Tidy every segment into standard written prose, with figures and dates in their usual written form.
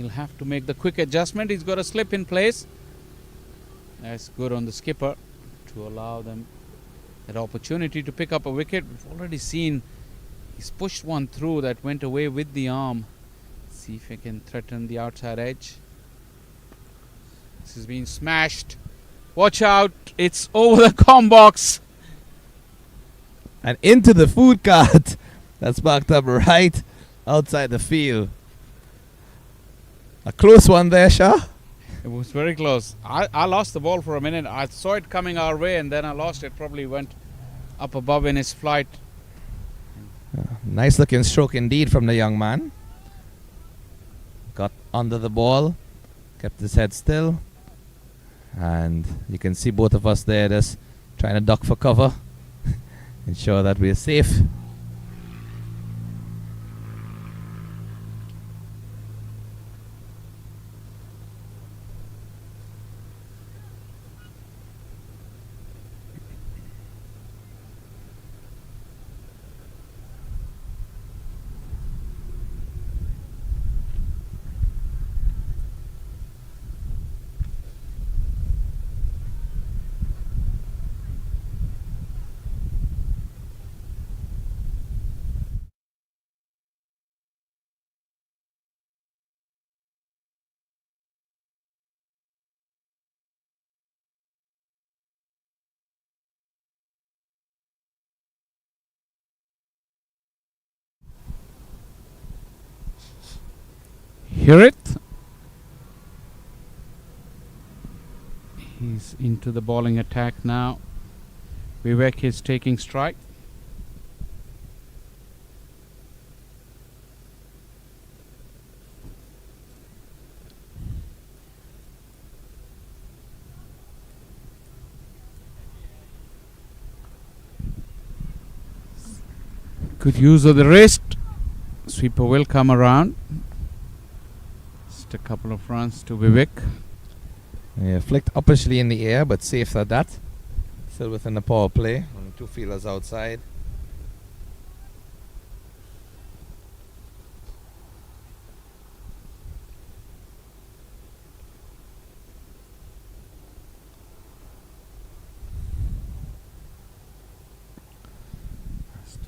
he'll have to make the quick adjustment. He's got a slip in place. That's good on the skipper to allow them that opportunity to pick up a wicket. We've already seen he's pushed one through that went away with the arm. See if he can threaten the outside edge. This has been smashed. Watch out, it's over the com box. And into the food cart that's parked up right outside the field. A close one there, Shah. It was very close. I lost the ball for a minute. I saw it coming our way and then I lost it. Probably went up above in his flight. Nice looking stroke indeed from the young man. Got under the ball, kept his head still. And you can see both of us there just trying to duck for cover. Ensure that we're safe. Hear it? He's into the bowling attack now. Vivek is taking strike. Good use of the wrist. Sweeper will come around. Just a couple of runs to Vivek. Yeah, flicked uppishly in the air, but safe at that. Still within the power play. Only two fielders outside.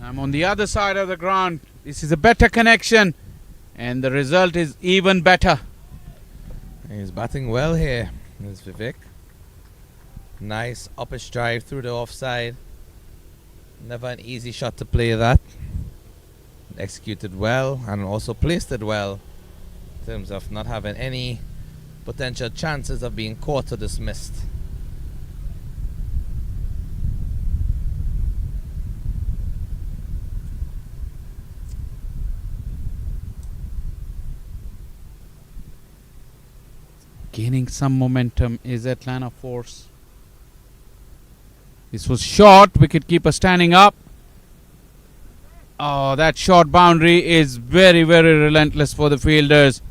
I'm on the other side of the ground. This is a better connection and the result is even better. He's batting well here. There's Vivek. Nice uppish drive through the offside. Never an easy shot to play that. Executed well and also placed it well in terms of not having any potential chances of being caught or dismissed. Gaining some momentum is Atlanta Force. This was short. Wicketkeeper standing up. Oh, that short boundary is very, very relentless for the fielders.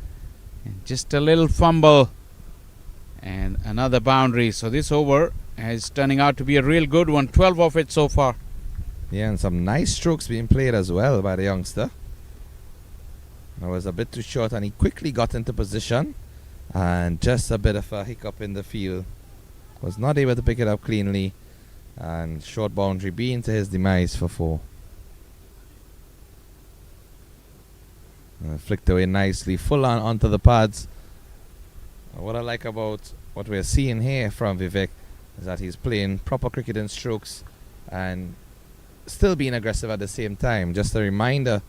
And just a little fumble. And another boundary. So this over is turning out to be a real good one. 12 of it so far. Yeah, and some nice strokes being played as well by the youngster. That was a bit too short and he quickly got into position. And just a bit of a hiccup in the field. Was not able to pick it up cleanly. And short boundary being to his demise for 4. Flicked away nicely, full on onto the pads. What I like about what we're seeing here from Vivek is that he's playing proper cricket in strokes and still being aggressive at the same time. Just a reminder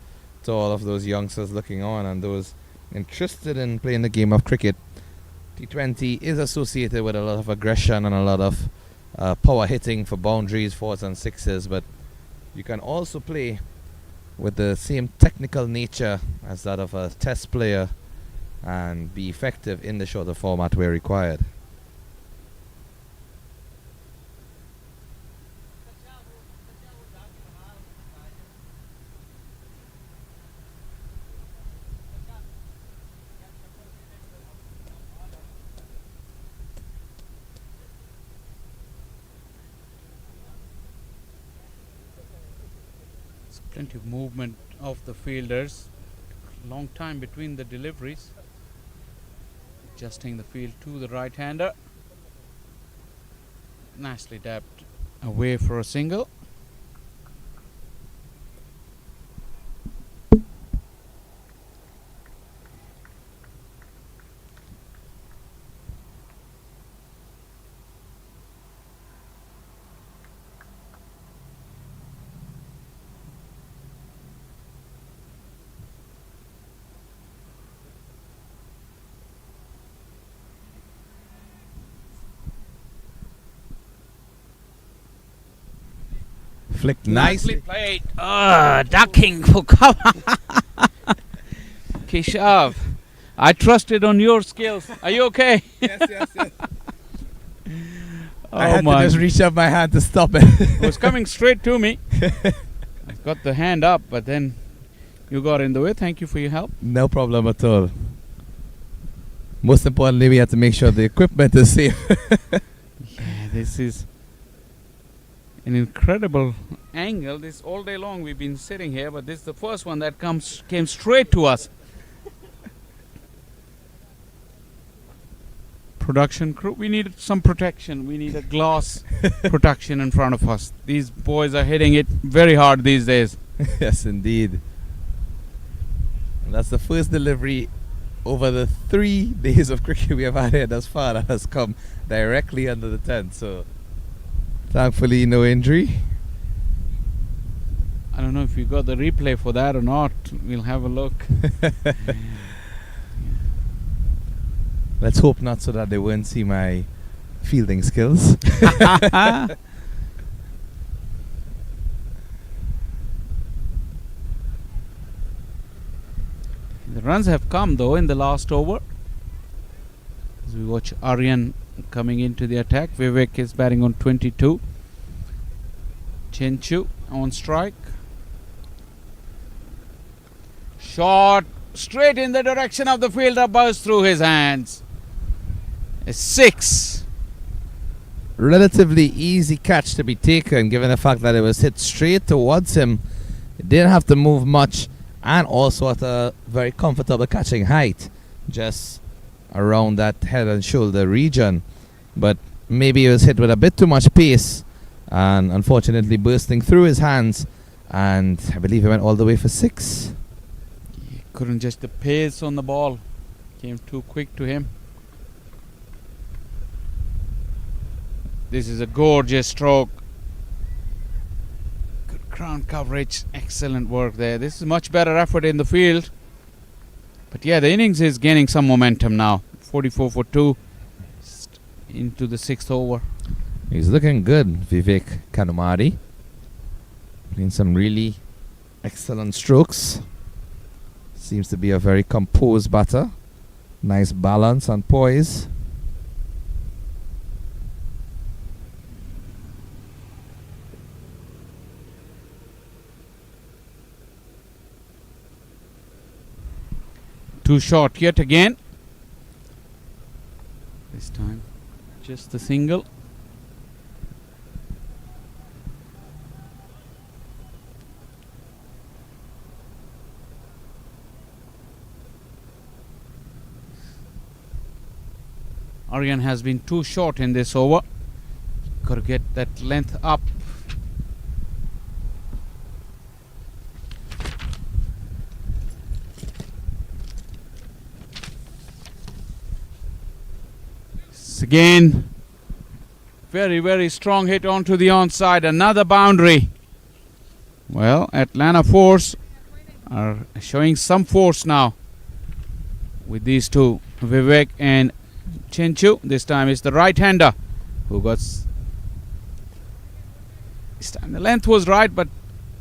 to all of those youngsters looking on and those interested in playing the game of cricket. T20 is associated with a lot of aggression and a lot of power hitting for boundaries, 4s and 6s, but you can also play with the same technical nature as that of a test player and be effective in the shorter format where required. Plenty of movement of the fielders. Long time between the deliveries. Adjusting the field to the right-hander. Nicely dabbed away for a single. Flicked nicely. Played. Ducking for cover. Keshav, I trusted on your skills. Are you okay? Yes. Oh, I had my. to just reach up my hand to stop it. It was coming straight to me. I got the hand up, but then you got in the way. Thank you for your help. No problem at all. Most importantly, we had to make sure the equipment is safe. Yeah, this is an incredible angle. This all day long we've been sitting here, but this is the first one that came straight to us. Production crew, we need some protection. We need a glass protection in front of us. These boys are hitting it very hard these days. Yes, indeed. And that's the first delivery over the 3 days of cricket we have had here thus far that has come directly under the tent. So, thankfully, no injury. I don't know if you got the replay for that or not. We'll have a look. Let's hope not, so that they won't see my fielding skills. The runs have come though in the last over. As we watch Aryan coming into the attack. Vivek is batting on 22. Chenchu on strike. Shot straight in the direction of the fielder, buzzed through his hands. A 6. Relatively easy catch to be taken, given the fact that it was hit straight towards him. It didn't have to move much, and also at a very comfortable catching height, just around that head and shoulder region. But maybe it was hit with a bit too much pace, and unfortunately bursting through his hands, and I believe he went all the way for 6. He couldn't just the pace on the ball. Came too quick to him. This is a gorgeous stroke. Good ground coverage. Excellent work there. This is much better effort in the field. But yeah, the innings is gaining some momentum now. 44 for 2. Into the 6th over. He's looking good, Vivek Kanumari. Playing some really excellent strokes. Seems to be a very composed batter. Nice balance and poise. Too short yet again. This time just the single. Aryan has been too short in this over. Got to get that length up. Again, very, very strong hit onto the onside. Another boundary. Well, Atlanta Force are showing some force now with these two, Vivek and Chenchu. This time it's the right-hander who got. This time the length was right, but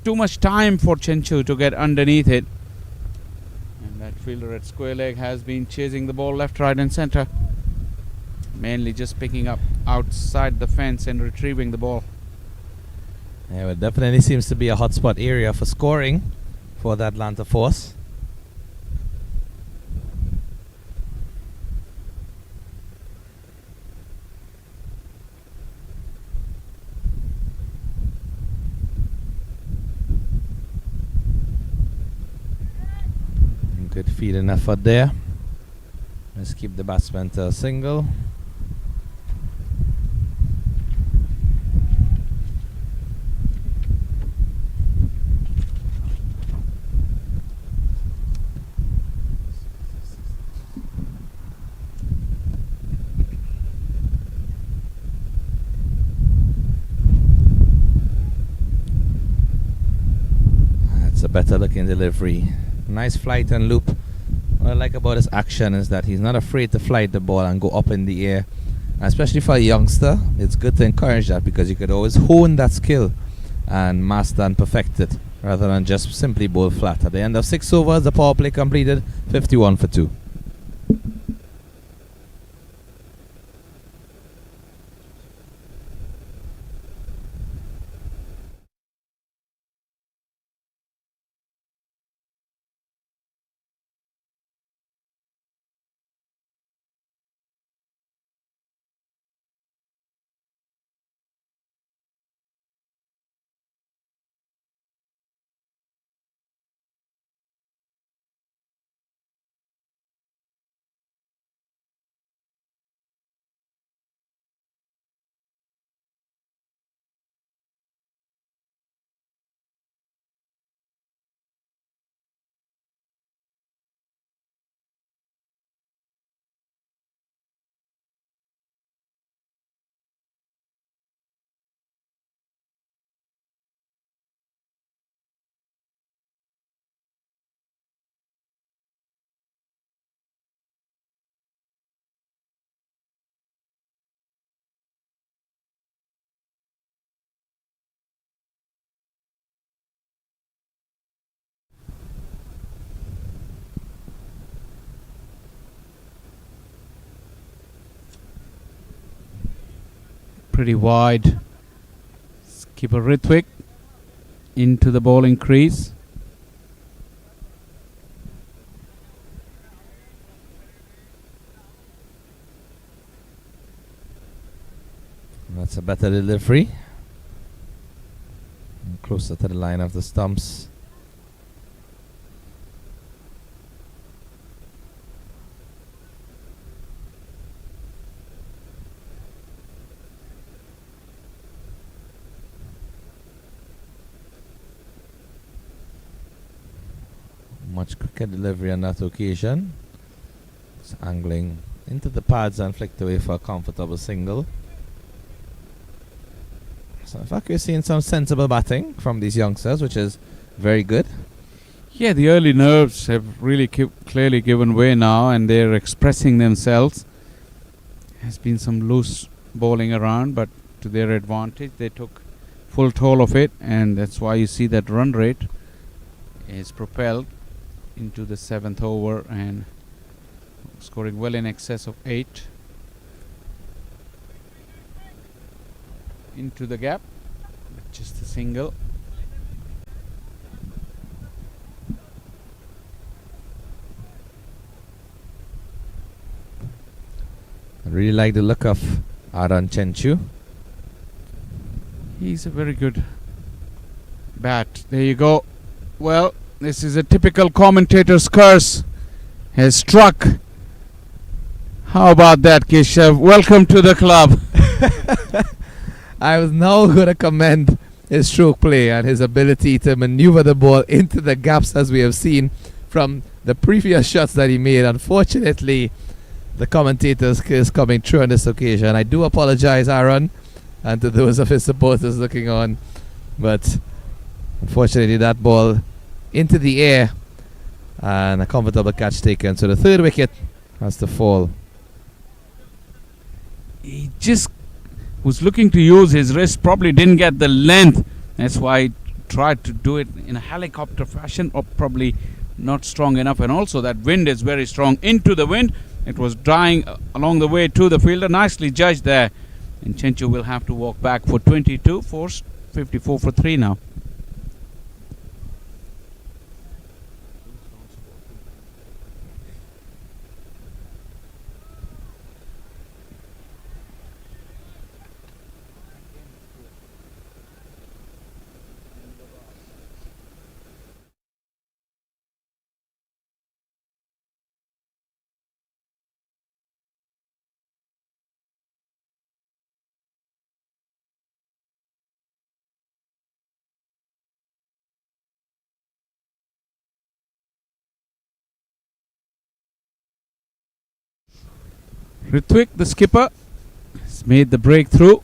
too much time for Chenchu to get underneath it. And that fielder at square leg has been chasing the ball left, right, and center. Mainly just picking up outside the fence and retrieving the ball. Yeah, it definitely seems to be a hotspot area for scoring for the Atlanta Force. Good fielding effort there. Let's keep the batsman to a single. That's a better looking delivery. Nice flight and loop. What I like about his action is that he's not afraid to flight the ball and go up in the air. And especially for a youngster, it's good to encourage that, because you could always hone that skill and master and perfect it rather than just simply bowl flat. At the end of 6 overs, the power play completed 51 for 2. Pretty wide. Skipper Ritwik into the bowling crease. That's a better delivery. And closer to the line of the stumps. Much quicker delivery on that occasion. It's angling into the pads and flicked away for a comfortable single. So in fact, we're seeing some sensible batting from these youngsters, which is very good. Yeah, the early nerves have really clearly given way now, and they're expressing themselves. Has been some loose bowling around, but to their advantage, they took full toll of it, and that's why you see that run rate is propelled into the 7th over and scoring well in excess of 8. Into the gap, just a single. I really like the look of Aaron Chenchu. He's a very good bat. There you go. Well, this is a typical commentator's curse. Has struck. How about that, Keshav? Welcome to the club. I was now going to commend his stroke play and his ability to maneuver the ball into the gaps, as we have seen from the previous shots that he made. Unfortunately, the commentator's curse coming true on this occasion. I do apologize, Aaron, and to those of his supporters looking on. But unfortunately, that ball into the air and a comfortable catch taken. So the 3rd wicket has to fall. He just was looking to use his wrist, probably didn't get the length. That's why he tried to do it in a helicopter fashion, or probably not strong enough. And also that wind is very strong. Into the wind, it was dying along the way to the fielder. Nicely judged there. And Chenchu will have to walk back for 22, forced 54 for 3 now. Ritwik, the skipper, has made the breakthrough.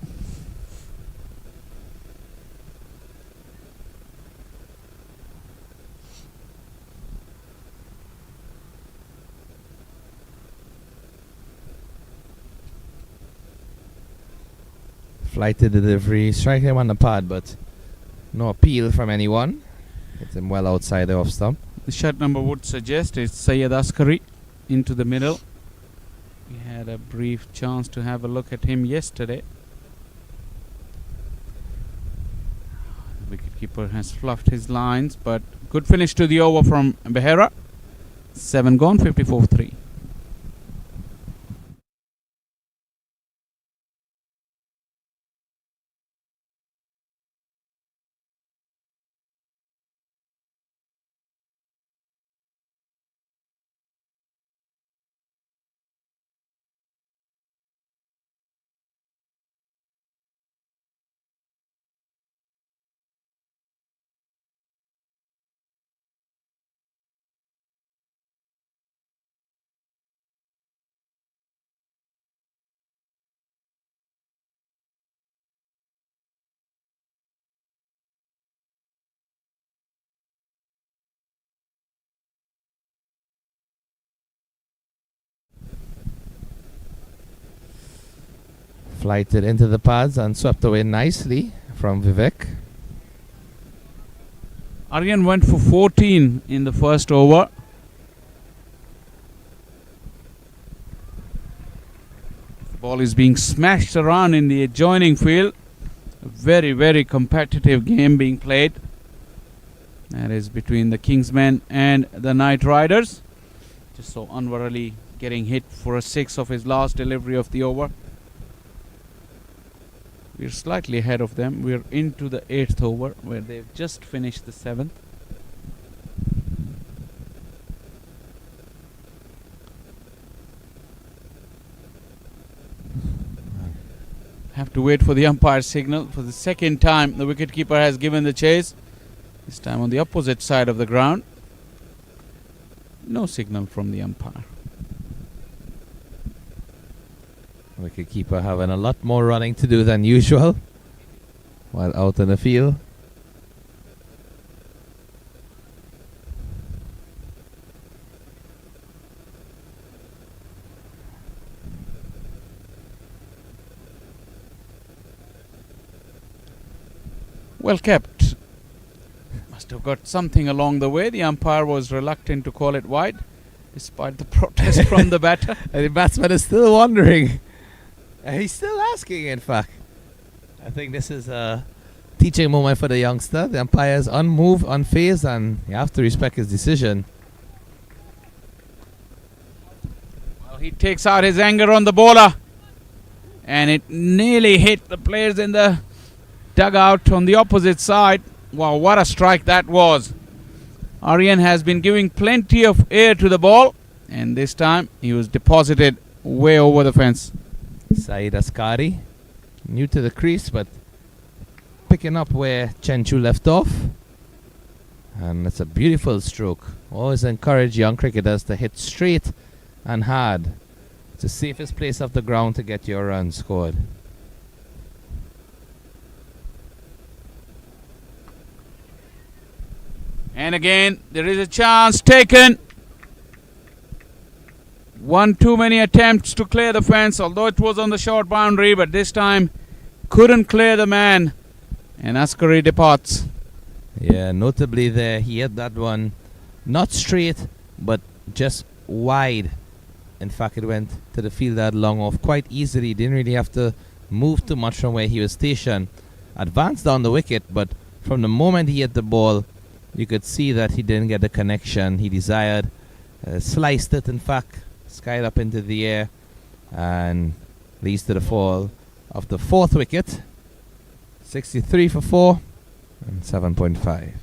Flighted delivery, strike him on the pad, but no appeal from anyone. Hit him well outside the off stump. The shot number would suggest it's Syed Askari into the middle. We had a brief chance to have a look at him yesterday. The wicketkeeper has fluffed his lines, but good finish to the over from Behera. 7 gone, 54 for 3. Flighted into the pads and swept away nicely from Vivek. Aryan went for 14 in the first over. The ball is being smashed around in the adjoining field. A very, very competitive game being played. That is between the Kingsmen and the Knight Riders. Just saw Anwar Ali getting hit for a 6 of his last delivery of the over. We're slightly ahead of them. We're into the 8th over where they've just finished the 7th. Have to wait for the umpire's signal. For the second time, the wicketkeeper has given the chase. This time on the opposite side of the ground. No signal from the umpire. Wicketkeeper having a lot more running to do than usual while out in the field. Well kept. Must have got something along the way. The umpire was reluctant to call it wide, despite the protest from the batter. And the batsman is still wondering. He's still asking, in fact. I think this is a teaching moment for the youngster. The umpire is unmoved, unfazed, and you have to respect his decision. Well, he takes out his anger on the bowler. And it nearly hit the players in the dugout on the opposite side. Wow, what a strike that was. Aryan has been giving plenty of air to the ball. And this time, he was deposited way over the fence. Syed Askari, new to the crease, but picking up where Chenchu left off. And it's a beautiful stroke. Always encourage young cricketers to hit straight and hard. It's the safest place off the ground to get your run scored. And again, there is a chance taken. One too many attempts to clear the fence, although it was on the short boundary, but this time couldn't clear the man. And Askari departs. Yeah, notably there, he hit that one not straight, but just wide. In fact, it went to the fielder long off quite easily. Didn't really have to move too much from where he was stationed. Advanced down the wicket, but from the moment he hit the ball, you could see that he didn't get the connection he desired. Sliced it, in fact, skied up into the air, and leads to the fall of the 4th wicket. 63 for 4 and 7.5.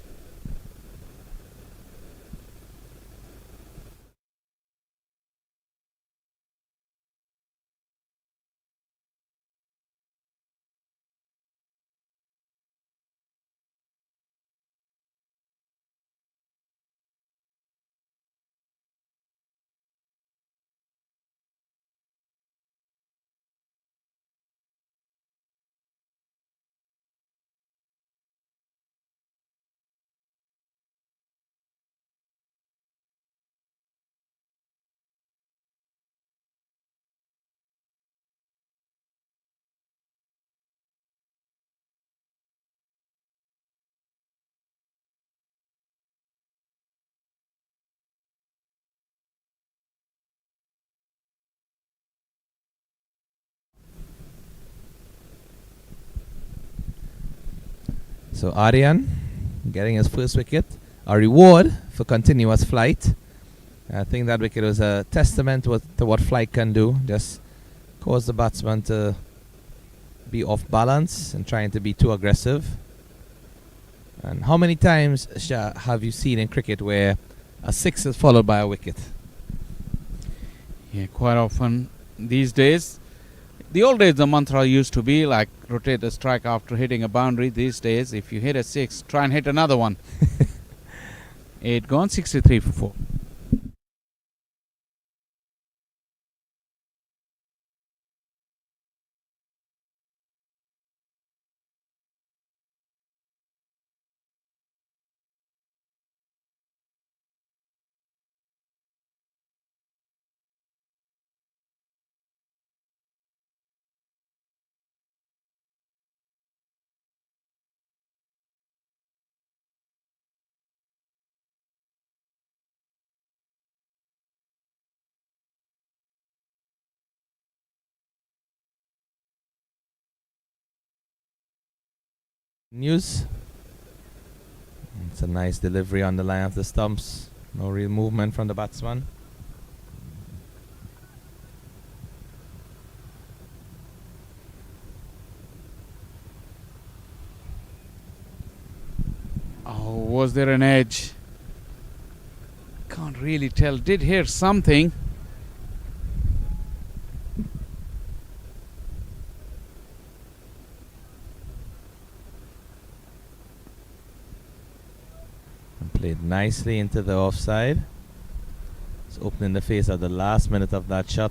So Aryan getting his first wicket, a reward for continuous flight. I think that wicket was a testament to what flight can do. Just cause the batsman to be off balance and trying to be too aggressive. And how many times have you seen in cricket where a six is followed by a wicket? Yeah, quite often these days. The old days, the mantra used to be like rotate the strike after hitting a boundary. These days, if you hit a six, try and hit another one. 8 gone, 63 for 4. News. It's a nice delivery on the line of the stumps. No real movement from the batsman. Oh, was there an edge? Can't really tell. Did hear something. Played nicely into the offside. It's opening the face of the last minute of that shot.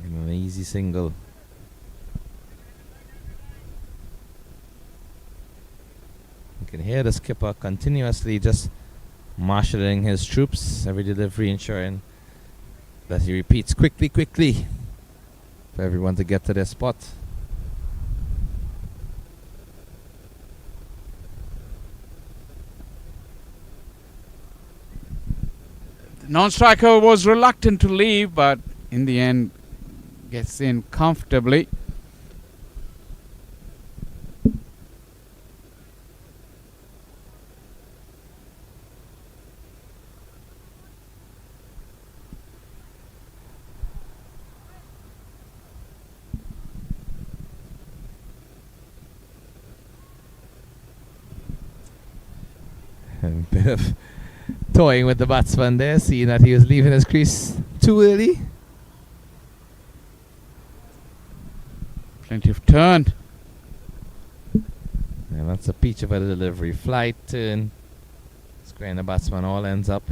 And an easy single. You can hear the skipper continuously just marshalling his troops, every delivery ensuring that he repeats quickly for everyone to get to their spot. Non-striker was reluctant to leave, but in the end gets in comfortably. A bit of toying with the batsman there, seeing that he was leaving his crease too early. Plenty of turn. And that's a peach of a delivery. Flight, turn, squaring the batsman, all ends up.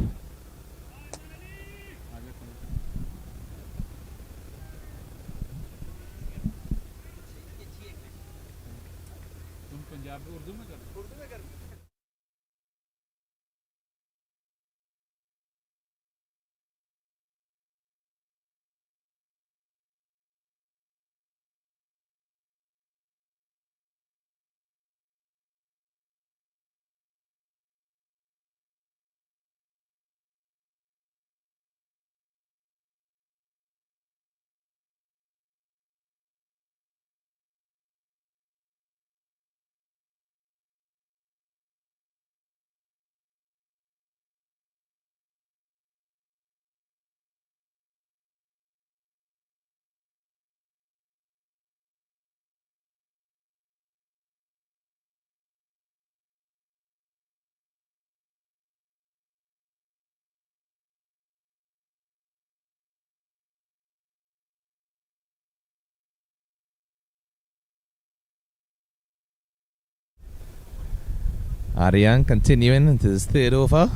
Aryan continuing into his third over.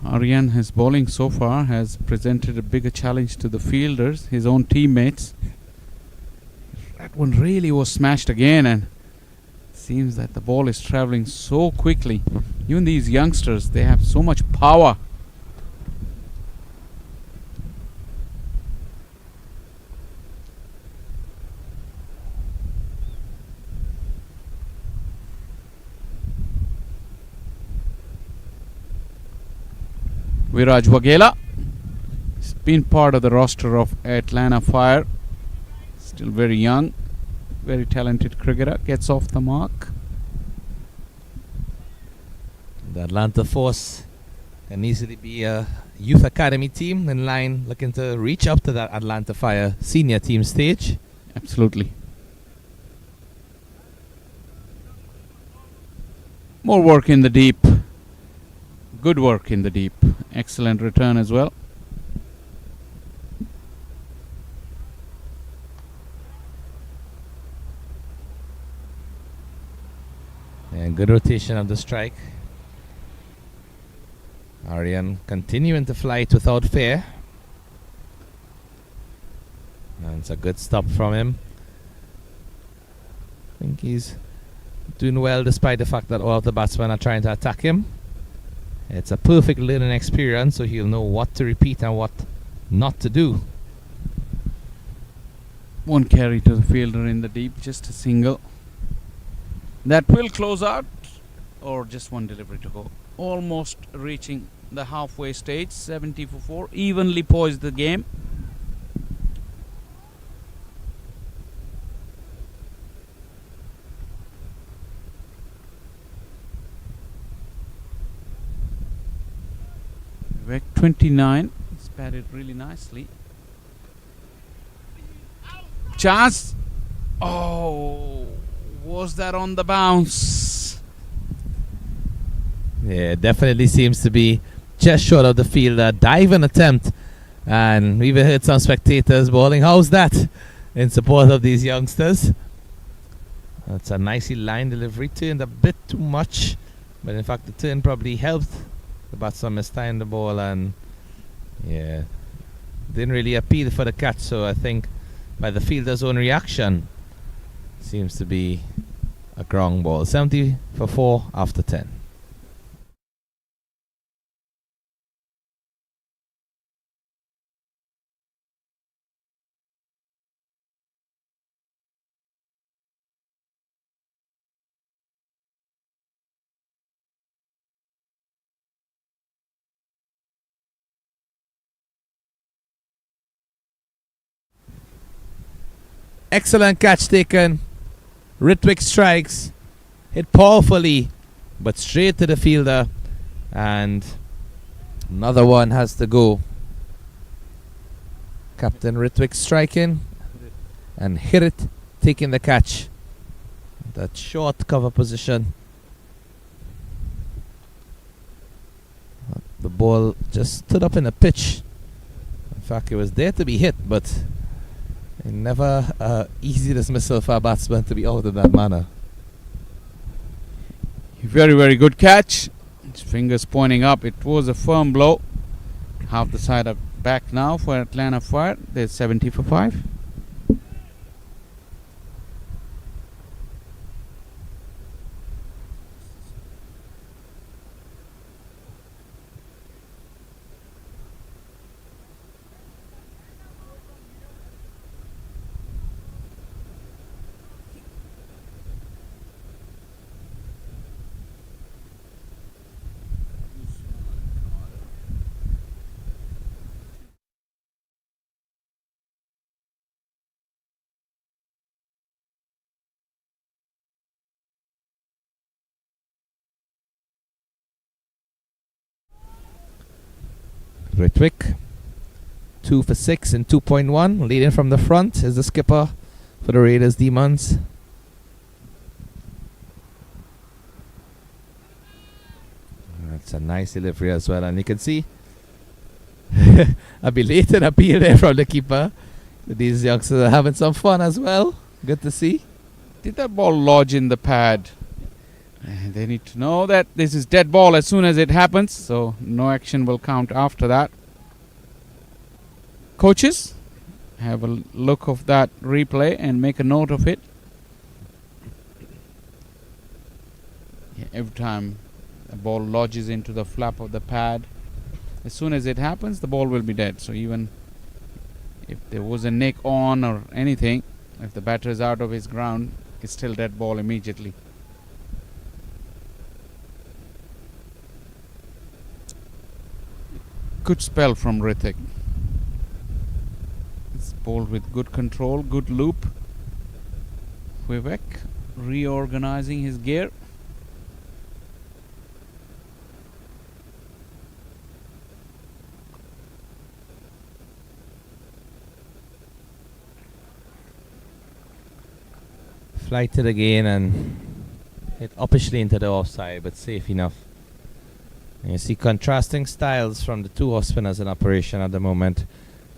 Aryan, his bowling so far has presented a bigger challenge to the fielders, his own teammates. That one really was smashed again, and it seems that the ball is traveling so quickly. Even these youngsters, they have so much power. Viraj Waghela has been part of the roster of Atlanta Fire Still very young, very talented cricketer. Gets off the mark. The Atlanta Force can easily be a youth academy team in line looking to reach up to that Atlanta Fire senior team stage. Absolutely. More work in the deep. Good work in the deep. Excellent return as well. And good rotation of the strike. Aryan continuing to fly it without fear. And it's a good stop from him. I think he's doing well despite the fact that all of the batsmen are trying to attack him. It's a perfect learning experience, so he'll know what to repeat and what not to do. One carry to the fielder in the deep, just a single. That will close out, or just one delivery to go. Almost reaching the halfway stage, 70 for 4. Evenly poised the game. Vivek 29. He's batted really nicely. Chance. Oh, was that on the bounce? Yeah, definitely seems to be just short of the field. A diving attempt. And we even heard some spectators bowling. How's that in support of these youngsters? That's a nicely lined delivery. Turned a bit too much. But in fact, the turn probably helped. The batsman mistimed the ball and yeah, didn't really appeal for the catch. So I think by the fielder's own reaction, seems to be a ground ball. 70 for 4 after 10. Excellent catch taken. Ritwick strikes. Hit powerfully, but straight to the fielder. And another one has to go. Captain Ritwick striking. And hit it, taking the catch. That short cover position. The ball just stood up in the pitch. In fact, it was there to be hit, but never easy dismissal for a batsman to be out in that manner. Very, very good catch. His fingers pointing up. It was a firm blow. Half the side are back now for Atlanta Fire. There's 70 for 5. Ritwick 2 for 6 in 2.1. Leading from the front is the skipper for the Raiders Demons. That's a nice delivery as well, and you can see a belated appeal there from the keeper. These youngsters are having some fun as well. Good to see. Did that ball lodge in the pad? They need to know that this is dead ball as soon as it happens, so no action will count after that. Coaches, have a look of that replay and make a note of it. Every time the ball lodges into the flap of the pad, as soon as it happens, the ball will be dead. So even if there was a nick on or anything, if the batter is out of his ground, it's still dead ball immediately. Good spell from Ritwick. It's bowled with good control, good loop. Vivek reorganizing his gear. Flighted again and hit uppishly into the offside, but safe enough. And you see contrasting styles from the two off spinners in operation at the moment,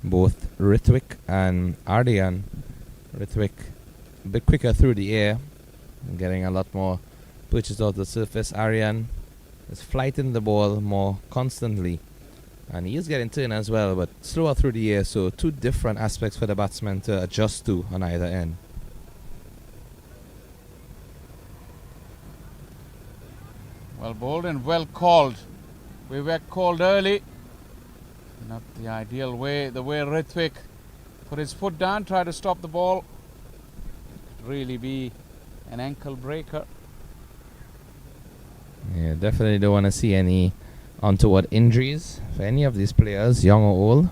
both Ritwik and Ardian. Ritwik a bit quicker through the air, getting a lot more pitches off the surface. Aryan is flighting the ball more constantly, and he is getting turn as well, but slower through the air. So two different aspects for the batsman to adjust to on either end. Well bowled and well called. Vivek called early. Not the ideal way. The way Ritwik put his foot down, tried to stop the ball. Really be an ankle breaker. Yeah, definitely don't want to see any untoward injuries for any of these players, young or old.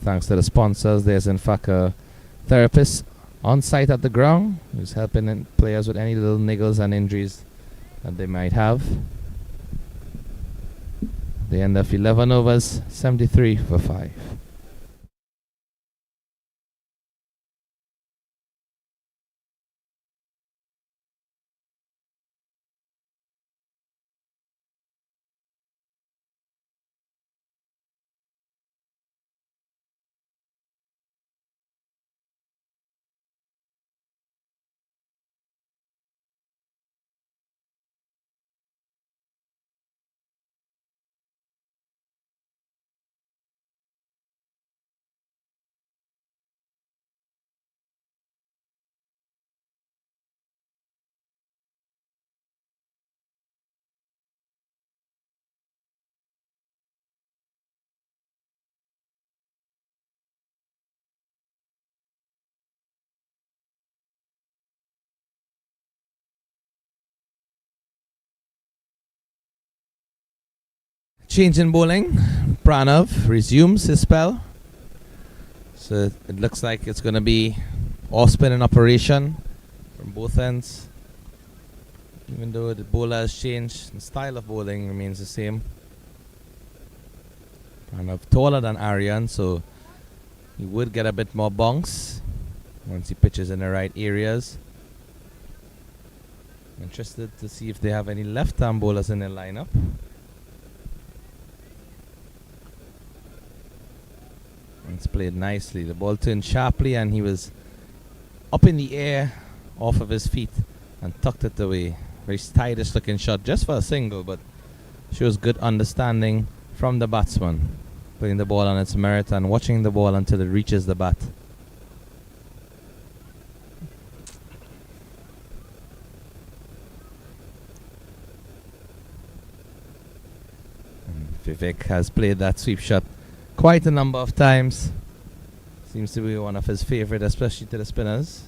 Thanks to the sponsors, there's in fact a therapist on site at the ground who's helping players with any little niggles and injuries that they might have. The end of 11 overs, 73 for 5. Change in bowling. Pranav resumes his spell. So it looks like it's going to be off spin in operation from both ends. Even though the bowler has changed, the style of bowling remains the same. Pranav taller than Aryan, so he would get a bit more bounce once he pitches in the right areas. Interested to see if they have any left-arm bowlers in their lineup. It's played nicely. The ball turned sharply and he was up in the air off of his feet and tucked it away. Very stylish looking shot just for a single, but shows good understanding from the batsman. Putting the ball on its merit and watching the ball until it reaches the bat. And Vivek has played that sweep shot quite a number of times. Seems to be one of his favorite, especially to the spinners.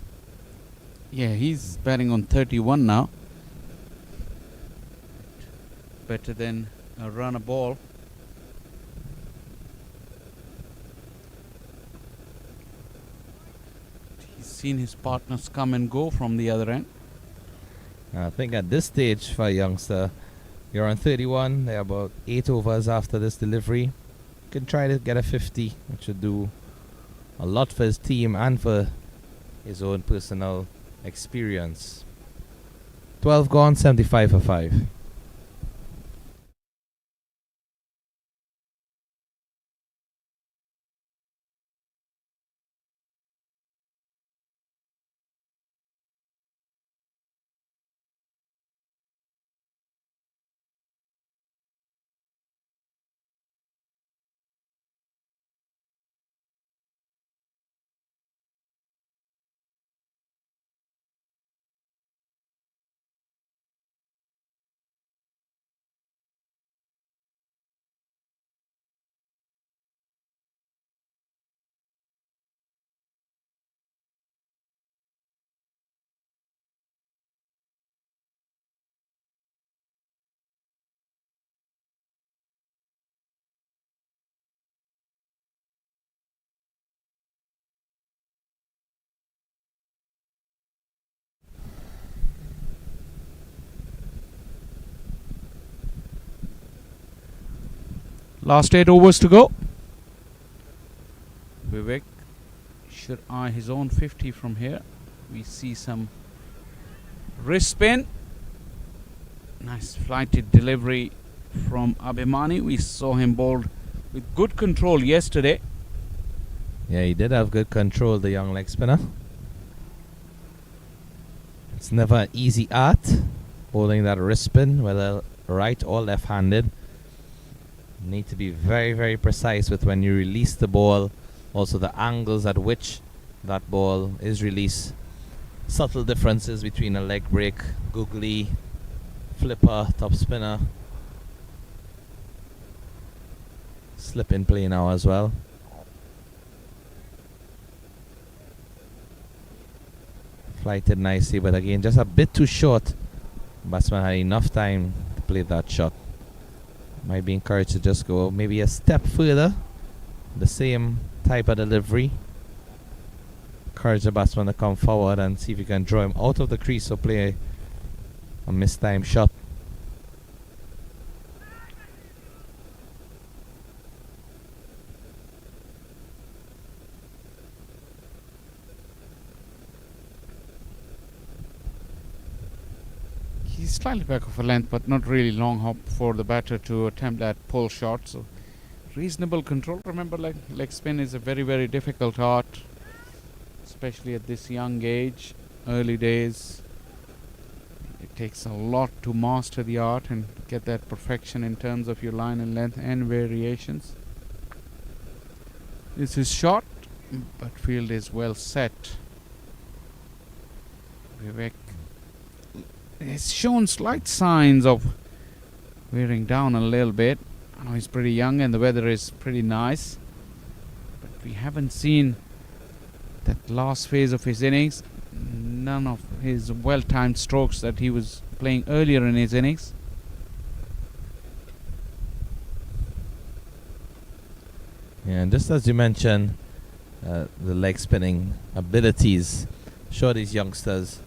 Yeah, he's batting on 31 now. Better than a run a ball. He's seen his partners come and go from the other end. I think at this stage for a youngster, you're on 31. They're about 8 overs after this delivery. Can try to get a 50, which would do a lot for his team and for his own personal experience. 12 gone, 75 for 5. Last 8 overs to go. Vivek should eye his own 50 from here. We see some wrist spin. Nice flighted delivery from Abhimani. We saw him bowled with good control yesterday. Yeah, he did have good control, the young leg spinner. It's never an easy art, bowling that wrist spin, whether right or left-handed. You need to be very, very precise with when you release the ball. Also the angles at which that ball is released. Subtle differences between a leg break, googly, flipper, top spinner. Slip in play now as well. Flighted nicely, but again just a bit too short. Batsman had enough time to play that shot. Might be encouraged to just go maybe a step further. The same type of delivery. Encourage the batsman to come forward and see if you can draw him out of the crease or play a mistimed shot. He's slightly back of a length, but not really long hop for the batter to attempt that pull shot. So reasonable control. Remember, leg spin is a very, very difficult art, especially at this young age, early days. It takes a lot to master the art and get that perfection in terms of your line and length and variations. This is shot, but field is well set. Vivek has shown slight signs of wearing down a little bit. I know he's pretty young and the weather is pretty nice, but we haven't seen that last phase of his innings. None of his well-timed strokes that he was playing earlier in his innings. Yeah, and just as you mentioned, the leg spinning abilities, sure these youngsters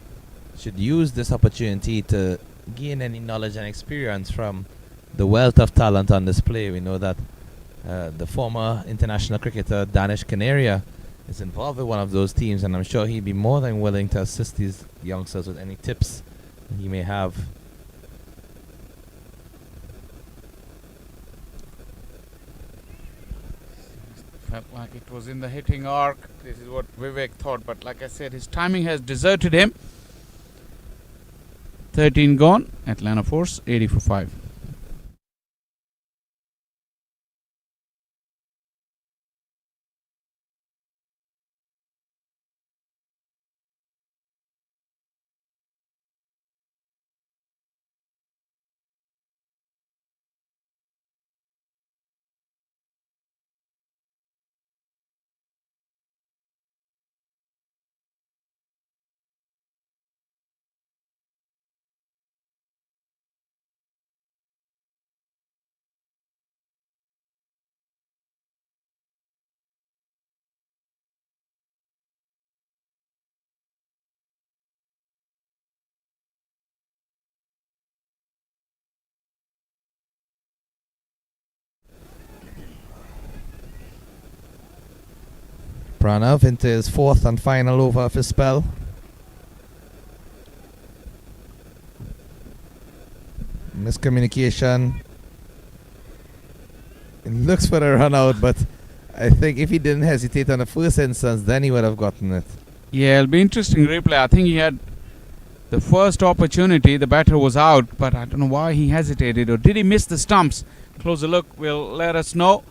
should use this opportunity to gain any knowledge and experience from the wealth of talent on display. We know that the former international cricketer Danish Canaria is involved with one of those teams, and I'm sure he'd be more than willing to assist these youngsters with any tips he may have. Felt like it was in the hitting arc. This is what Vivek thought, but like I said, his timing has deserted him. 13 gone. Atlanta Force 80 for 5. Pranav into his fourth and final over of his spell. Miscommunication. It looks for a run out, but I think if he didn't hesitate on the first instance, then he would have gotten it. Yeah, it'll be interesting replay. I think he had the first opportunity. The batter was out, but I don't know why he hesitated, or did he miss the stumps? Closer look will let us know.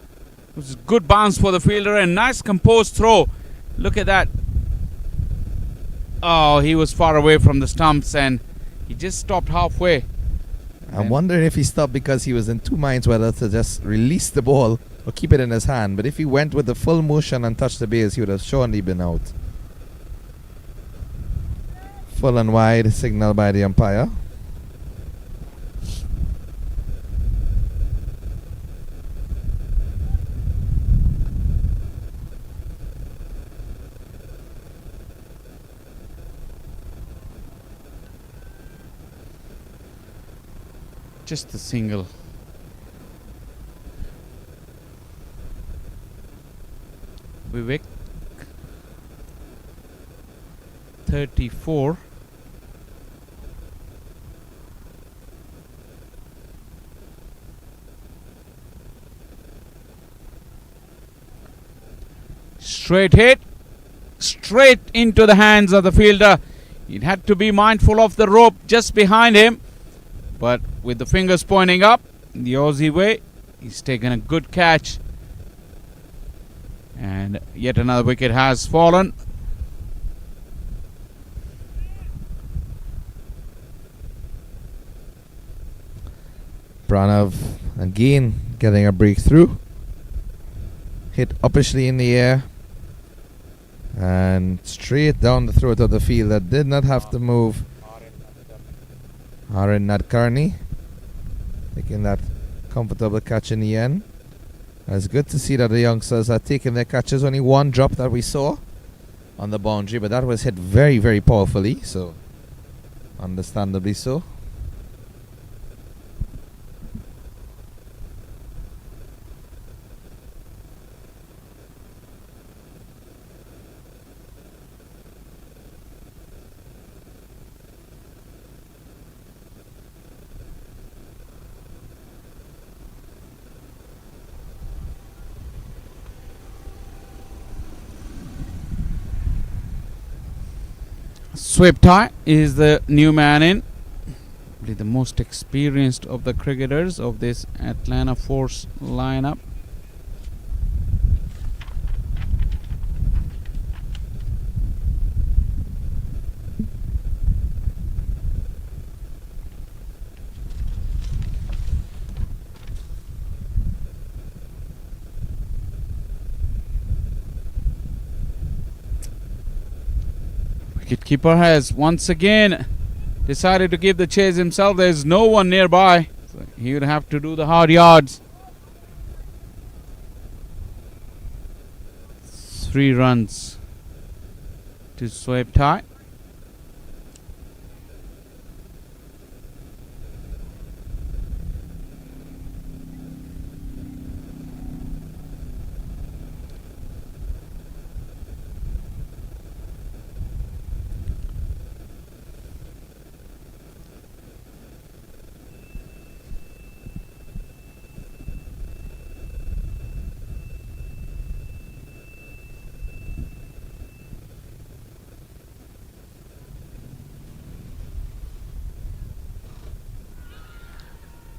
It was a good bounce for the fielder and nice composed throw. Look at that. Oh, he was far away from the stumps and he just stopped halfway. I'm wondering if he stopped because he was in two minds whether to just release the ball or keep it in his hand. But if he went with the full motion and touched the base, he would have surely been out. Full and wide signal by the umpire. Just a single. Vivek. 34. Straight hit. Straight into the hands of the fielder. He had to be mindful of the rope just behind him. But with the fingers pointing up, in the Aussie way, he's taken a good catch. And yet another wicket has fallen. Pranav again getting a breakthrough. Hit uppishly in the air. And straight down the throat of the fielder. Did not have to move. Aaron Nadkarni taking that comfortable catch in the end. It's good to see that the youngsters are taking their catches. Only one drop that we saw on the boundary, but that was hit very, very powerfully, so understandably so. Sweptai is the new man in. Probably the most experienced of the cricketers of this Atlanta Force lineup. Wicketkeeper has once again decided to give the chase himself. There's no one nearby, so he would have to do the hard yards. 3 runs to Sweptai.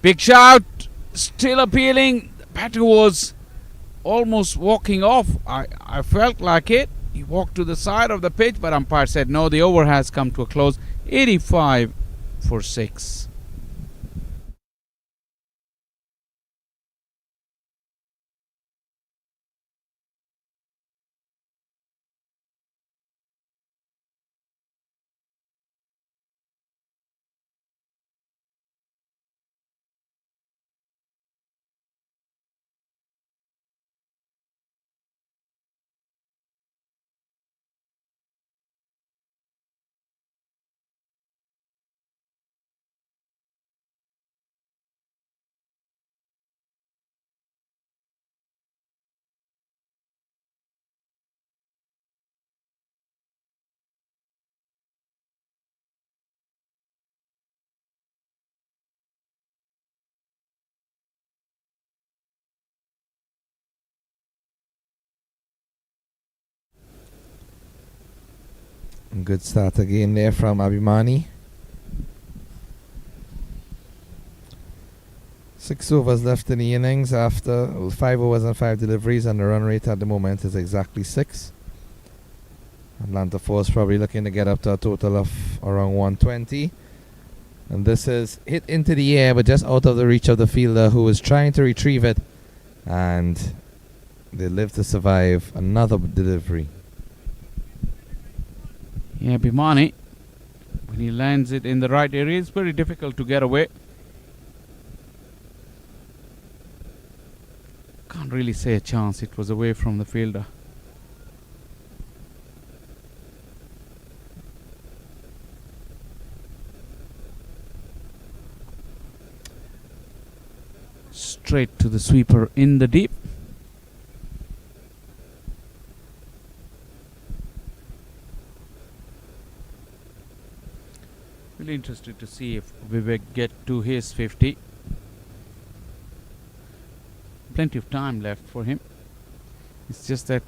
Big shout, still appealing. The batter was almost walking off. I felt like it. He walked to the side of the pitch, but umpire said no, the over has come to a close. 85 for 6. Good start again there from Abhimani. 6 overs left in the innings after 5 overs and 5 deliveries, and the run rate at the moment is exactly 6. Atlanta Force probably looking to get up to a total of around 120. And this is hit into the air, but just out of the reach of the fielder, who is trying to retrieve it. And they live to survive another delivery. Yeah, Bhimani, when he lands it in the right area, it's very difficult to get away. Can't really say a chance. It was away from the fielder. Straight to the sweeper in the deep. Really interested to see if Vivek get to his 50. Plenty of time left for him. It's just that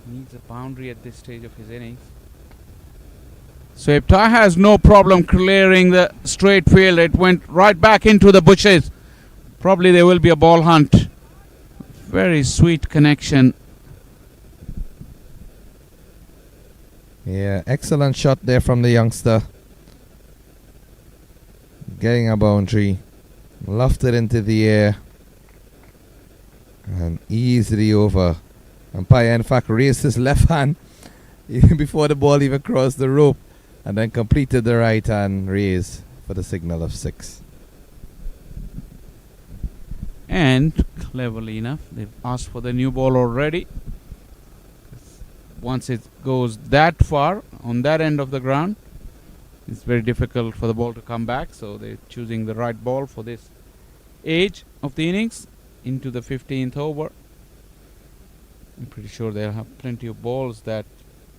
he needs a boundary at this stage of his innings. So Iptai has no problem clearing the straight field. It went right back into the bushes. Probably there will be a ball hunt. Very sweet connection. Yeah, excellent shot there from the youngster. Getting a boundary. Lofted into the air. And easily over. Umpire, in fact, raised his left hand even before the ball even crossed the rope. And then completed the right hand raise for the signal of 6. And cleverly enough, they've asked for the new ball already. Once it goes that far on that end of the ground, it's very difficult for the ball to come back. So they're choosing the right ball for this age of the innings into the 15th over. I'm pretty sure they'll have plenty of balls that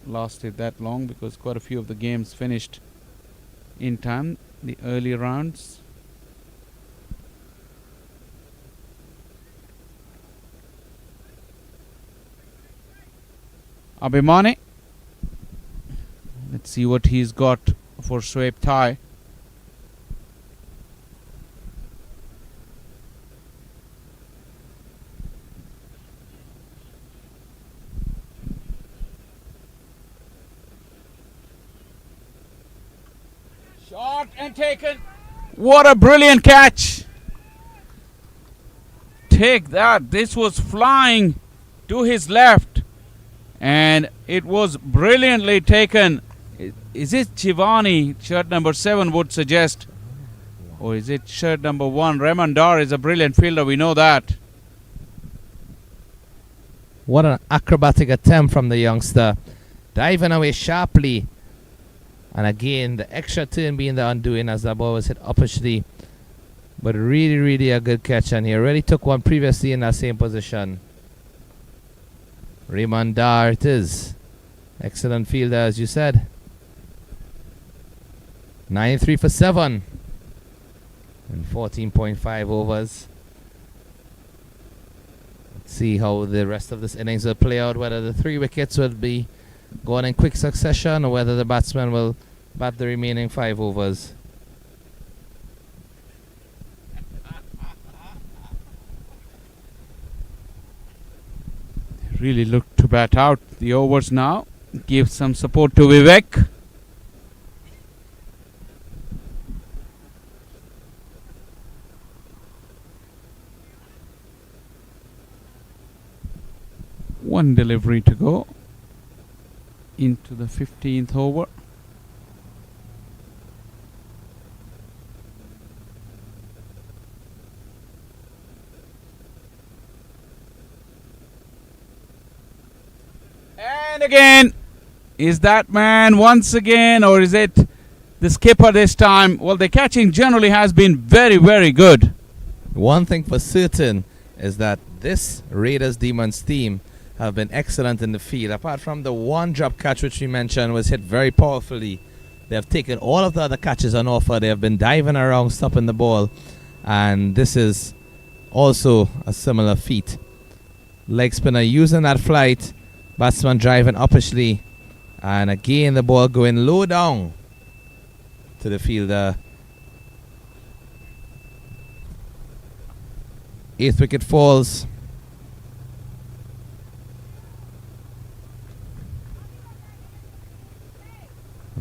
lasted that long, because quite a few of the games finished in time, the early rounds. Abhimani, let's see what he's got for Shoaib Thai. Shot and taken. What a brilliant catch. Take that. This was flying to his left. And it was brilliantly taken. Is it Chivani, shirt number 7, would suggest? Or is it shirt number 1? Raymond Dar is a brilliant fielder. We know that. What an acrobatic attempt from the youngster. Diving away sharply. And again, the extra turn being the undoing as the ball was hit uppishly. But really, really a good catch. And he already took one previously in that same position. Raymond Dar it is. Excellent fielder, as you said. 9-3 for 7. And 14.5 overs. Let's see how the rest of this innings will play out. Whether the 3 wickets will be going in quick succession, or whether the batsman will bat the remaining 5 overs. Really look to bat out the overs now. Give some support to Vivek. One delivery to go into the 15th over. And again, is that man once again, or is it the skipper this time? Well, the catching generally has been very, very good. One thing for certain is that this Raiders Demons team have been excellent in the field. Apart from the one drop catch which we mentioned was hit very powerfully, they have taken all of the other catches on offer. They have been diving around, stopping the ball, and this is also a similar feat. Leg spinner using that flight, batsman driving uppishly, and again the ball going low down to the fielder. 8th wicket falls.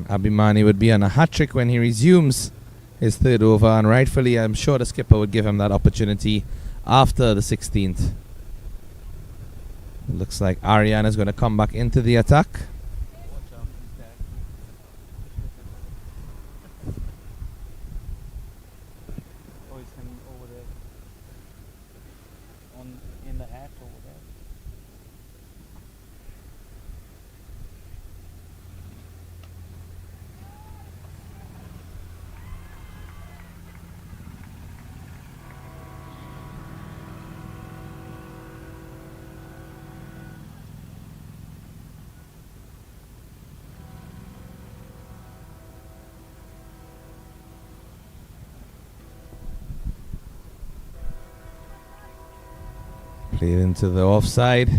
Abhimani would be on a hat-trick when he resumes his 3rd over, and rightfully I'm sure the skipper would give him that opportunity after the 16th. It looks like Aryan is going to come back into the attack. Oh, he's hanging over there. In the hat over there. Played into the offside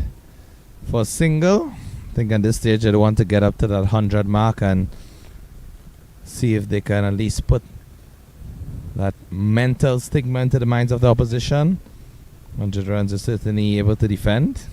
for a single. I think at this stage they want to get up to that 100 mark and see if they can at least put that mental stigma into the minds of the opposition. 100 runs is certainly able to defend.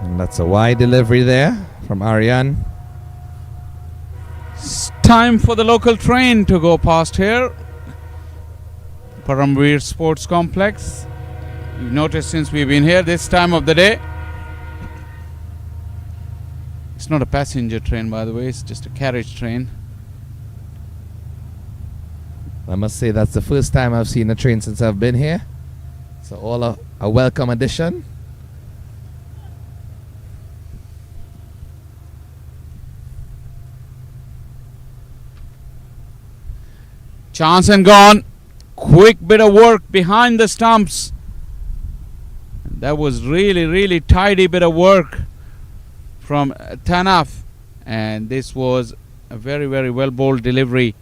And that's a wide delivery there from Aryan. It's time for the local train to go past here. Paramveer Sports Complex. You've noticed since we've been here this time of the day. It's not a passenger train, by the way, it's just a carriage train. I must say that's the first time I've seen a train since I've been here. So all a welcome addition. Chance and gone. Quick bit of work behind the stumps. That was really tidy bit of work from Tanaf. And this was a very well bowled delivery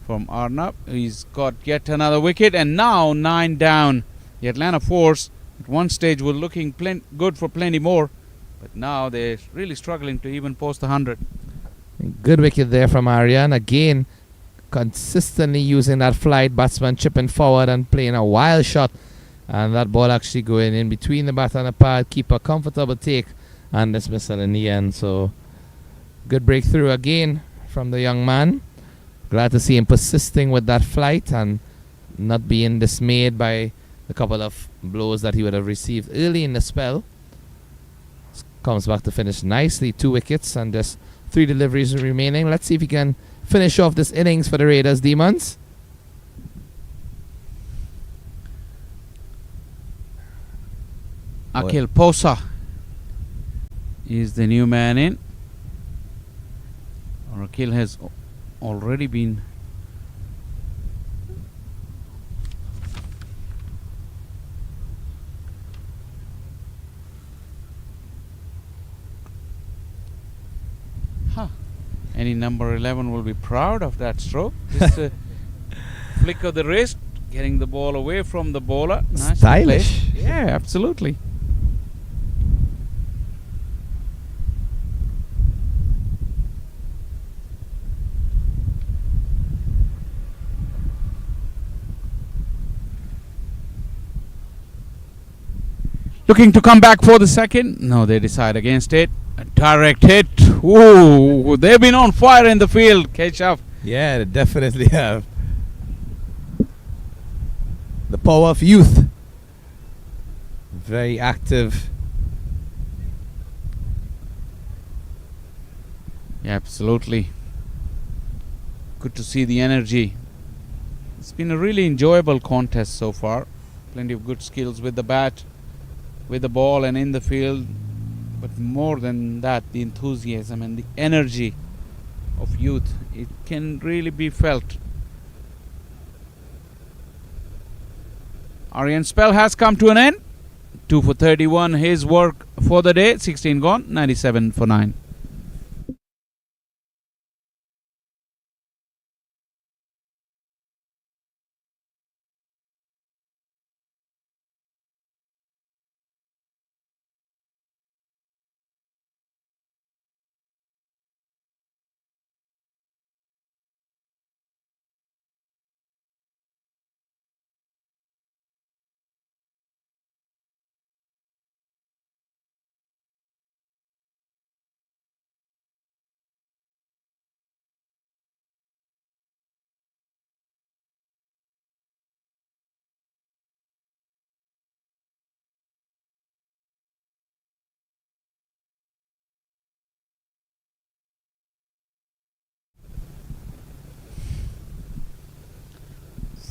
from Arnab. He's got yet another wicket and now 9 down. The Atlanta Force at one stage were looking good for plenty more. But now they're really struggling to even post the 100. Good wicket there from Aryan. Again, consistently using that flight, batsman chipping forward and playing a wild shot, and that ball actually going in between the bat and the pad, keep a comfortable take and dismissal in the end. So good breakthrough again from the young man. Glad to see him persisting with that flight and not being dismayed by the couple of blows that he would have received early in the spell. Comes back to finish nicely, 2 wickets and just 3 deliveries remaining. Let's see if he can finish off this innings for the Raiders Demons. Akhil Posa is the new man in. Akhil has already been any number 11 will be proud of that stroke. Just flick of the wrist, getting the ball away from the bowler. Nice Stylish. play. Yeah, absolutely. Looking to come back for the second. No, they decide against it. A direct hit. Ooh, they've been on fire in the field, Keshav. Yeah, they definitely have. The power of youth. Very active. Yeah, absolutely. Good to see the energy. It's been a really enjoyable contest so far. Plenty of good skills with the bat, with the ball and in the field. But more than that, the enthusiasm and the energy of youth, it can really be felt. Aryan's spell has come to an end. 2 for 31, his work for the day. 16 gone, 97 for 9.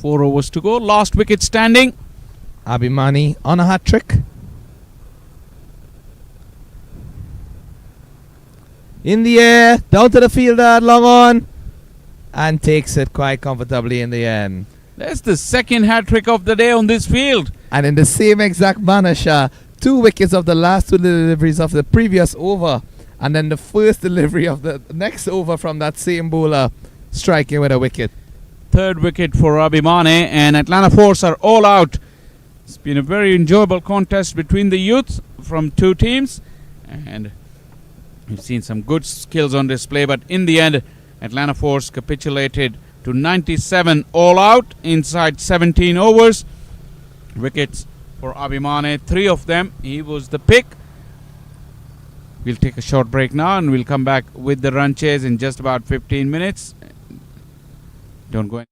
Four overs to go. Last wicket standing. Abhimani on a hat trick. In the air, down to the fielder, long on. and takes it quite comfortably in the end. That's the second hat trick of the day on this field. And in the same exact manner, Shah, 2 wickets of the last 2 deliveries of the previous over, and then the first delivery of the next over from that same bowler, striking with a wicket. Third wicket for Abhimane, and Atlanta Force are all out. It's been a very enjoyable contest between the youths from 2 teams, and we've seen some good skills on display, but in the end, Atlanta Force capitulated to 97 all out inside 17 overs. Wickets for Abhimane, 3 of them. He was the pick. We'll take a short break now and we'll come back with the run chase in just about 15 minutes. Don't go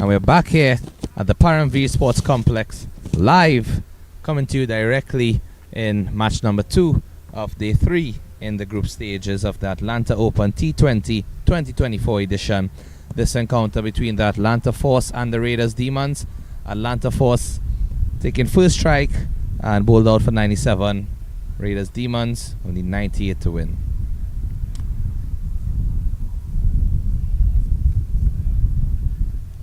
And we're back here at the Paramveer Sports Complex, live, coming to you directly in match number 2 of day 3 in the group stages of the Atlanta Open T20 2024 edition. This encounter between the Atlanta Force and the Raiders Demons. Atlanta Force taking first strike and bowled out for 97. Raiders Demons only 98 to win.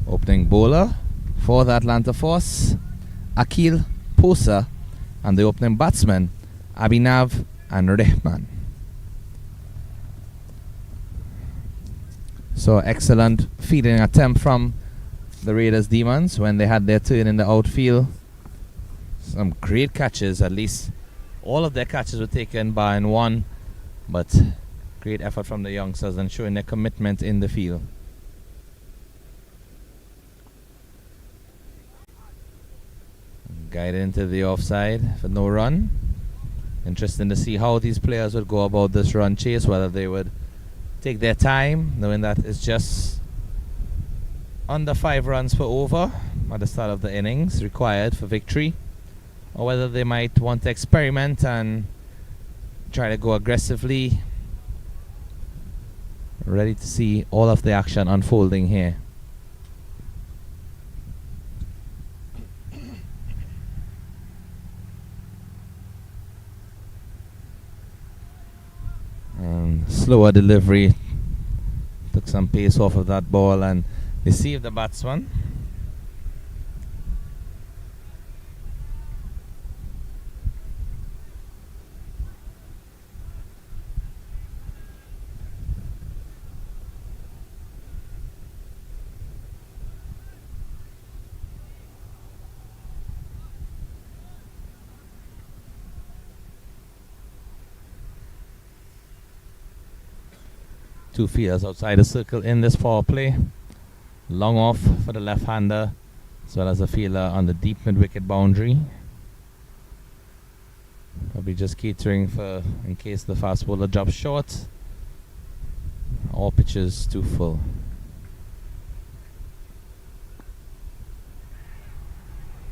Opening bowler for the Atlanta Force, Akil Posa, and the opening batsman, Abhinav and Rehman. So excellent fielding attempt from the Raiders Demons when they had their turn in the outfield. Some great catches, at least all of their catches were taken by and one, but great effort from the youngsters and showing their commitment in the field. Guided into the offside for no run. Interesting to see how these players would go about this run chase, whether they would take their time, knowing that it's just under 5 runs per over at the start of the innings required for victory, or whether they might want to experiment and try to go aggressively. Ready to see all of the action unfolding here. Slower delivery, took some pace off of that ball and deceived the batsman. Two fielders outside the circle in this power play. Long off for the left-hander, as well as a fielder on the deep mid-wicket boundary. Probably just catering for in case the fast bowler drops short. All pitches too full.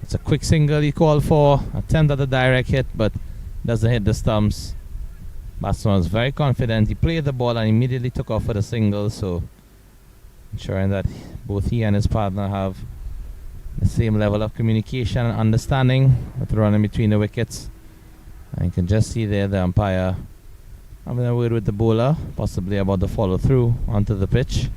It's a quick single he called for. Attempt at a direct hit, but doesn't hit the stumps. Batsman was very confident. He played the ball and immediately took off for the single, so ensuring that both he and his partner have the same level of communication and understanding with running between the wickets. And you can just see there the umpire having a word with the bowler, possibly about the follow through onto the pitch.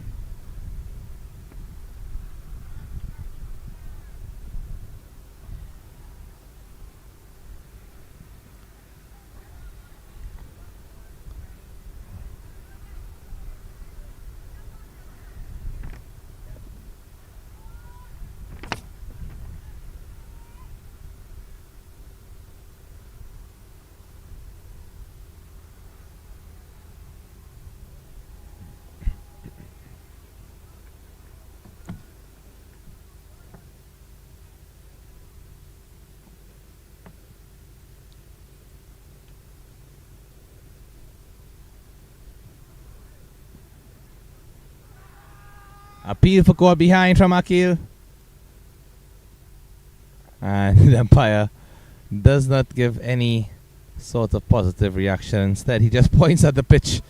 Appeal for caught behind from Akil. And the umpire does not give any sort of positive reaction. Instead, he just points at the pitch,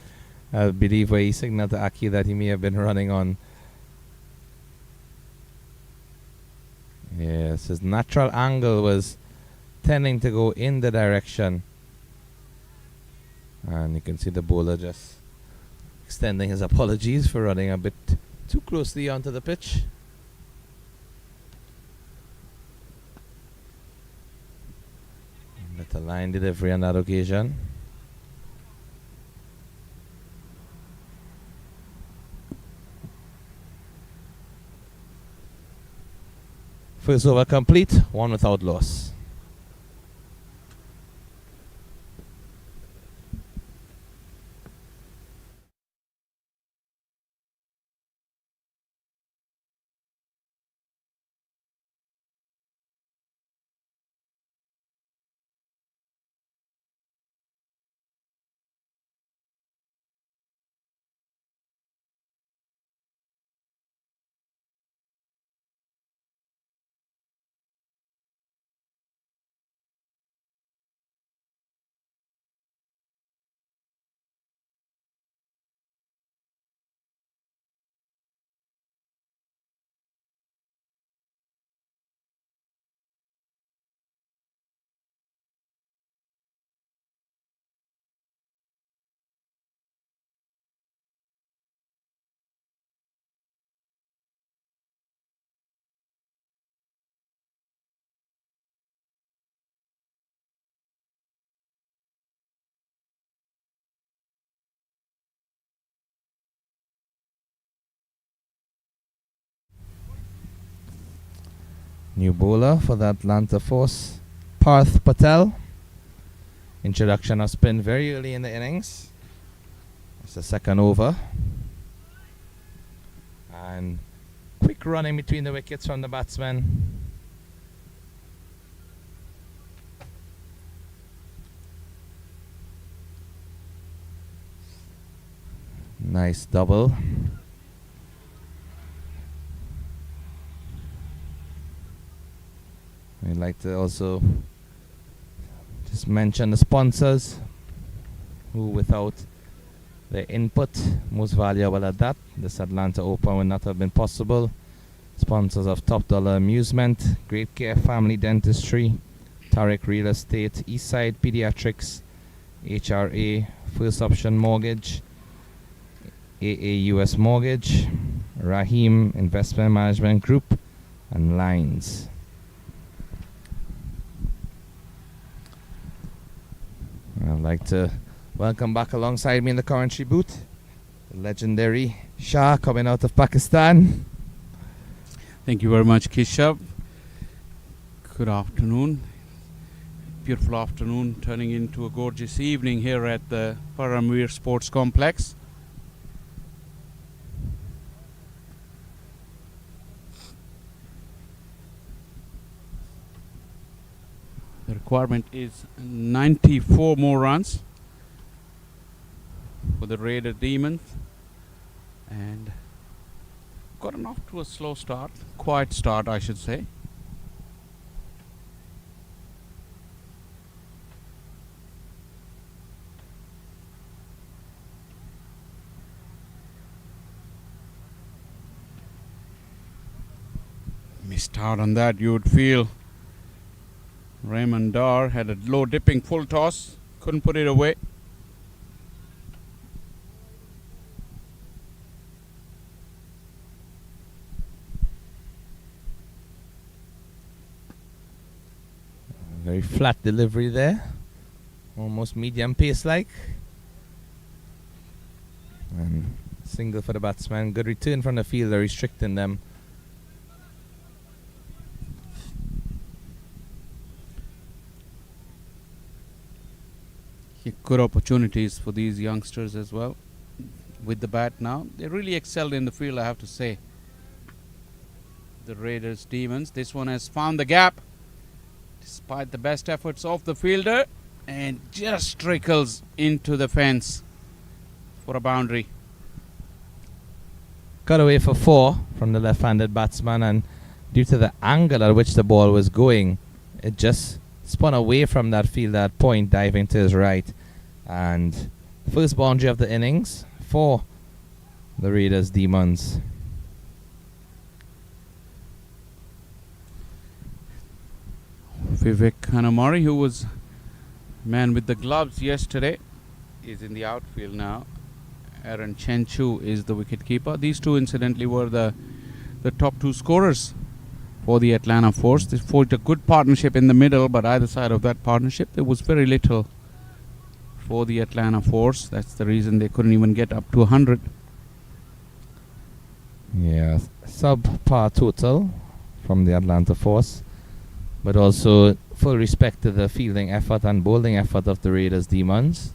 I believe, where he signaled to Akil that he may have been running on. Yes, his natural angle was tending to go in the direction. And you can see the bowler just extending his apologies for running a bit too closely onto the pitch. Better line delivery on that occasion. First over complete, 1 without loss. New bowler for the Atlanta Force, Parth Patel. Introduction of spin very early in the innings. It's the second over. And quick running between the wickets from the batsman. Nice double. We'd like to also just mention the sponsors who, without their input, most valuable at that, this Atlanta Open would not have been possible. Sponsors of Top Dollar Amusement, Great Care Family Dentistry, Tarek Real Estate, Eastside Pediatrics, HRA, First Option Mortgage, AAUS Mortgage, Rahim Investment Management Group, and Lines. I'd like to welcome back alongside me in the commentary booth the legendary Shah coming out of Pakistan. Thank you very much, Keshav. Good afternoon. Beautiful afternoon turning into a gorgeous evening here at the Paramveer Sports Complex. The requirement is 94 more runs for the Raider Demons, and gotten off to a slow start, quiet start I should say. Missed out on that, you would feel. Raymond Dar had a low dipping full toss, couldn't put it away. Very flat delivery there, almost medium pace like. And single for the batsman, good return from the fielder, restricting them. Good opportunities for these youngsters as well with the bat now. They really excelled in the field, I have to say. The Raiders Demons. This one has found the gap despite the best efforts of the fielder and just trickles into the fence for a boundary. Got away for 4 from the left-handed batsman, and due to the angle at which the ball was going, it just spun away from that fielder at point, diving to his right. And first boundary of the innings for the Raiders Demons. Vivek Kanamari, who was man with the gloves yesterday, is in the outfield now. Aaron Chenchu is the wicketkeeper. These two incidentally were the top 2 scorers for the Atlanta Force. They forged a good partnership in the middle, but either side of that partnership there was very little for the Atlanta Force. That's the reason they couldn't even get up to 100. Yeah, sub-par total from the Atlanta Force, but also full respect to the fielding effort and bowling effort of the Raiders Demons.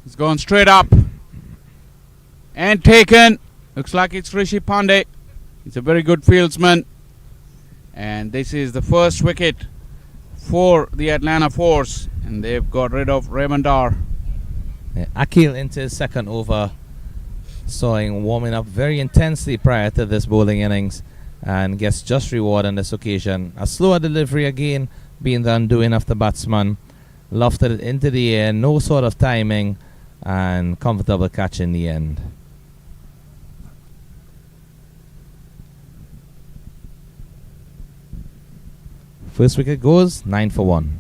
It's gone straight up and taken. Looks like it's Rishi Pandey. He's a very good fieldsman, and this is the first wicket for the Atlanta Force, and they've got rid of Raymond Dar. Akil into his second over, saw him warming up very intensely prior to this bowling innings, and gets just reward on this occasion. A slower delivery again being the undoing of the batsman. Lofted it into the air, no sort of timing, and comfortable catch in the end. First wicket goes 9 for 1.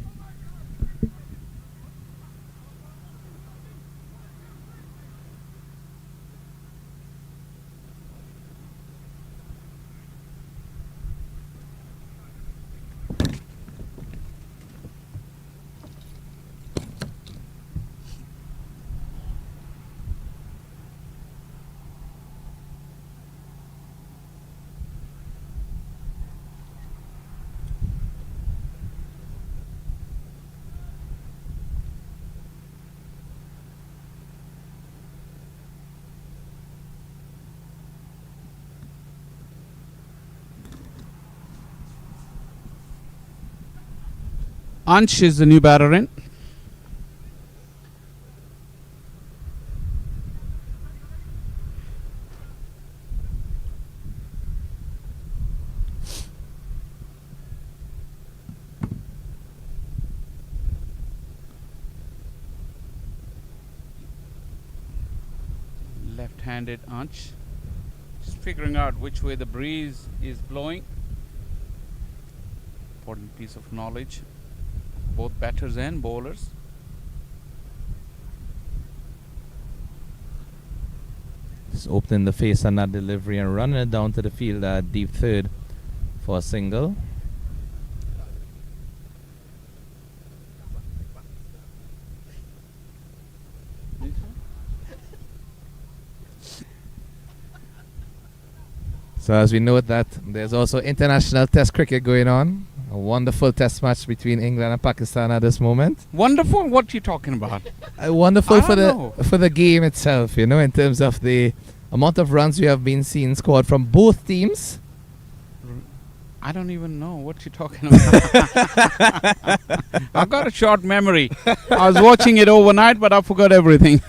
Ansh is the new batter in. Left-handed Ansh. Just figuring out which way the breeze is blowing. Important piece of knowledge. Both batters and bowlers. Just opening the face on that delivery and running it down to the field deep third for a single. So as we note that there's also international test cricket going on. A wonderful test match between England and Pakistan at this moment. Wonderful. What are you talking about? Wonderful I for don't the for the game itself, you know, in terms of the amount of runs we have been seeing scored from both teams. I don't even know what you're talking about. I've got a short memory. I was watching it overnight, but I forgot everything.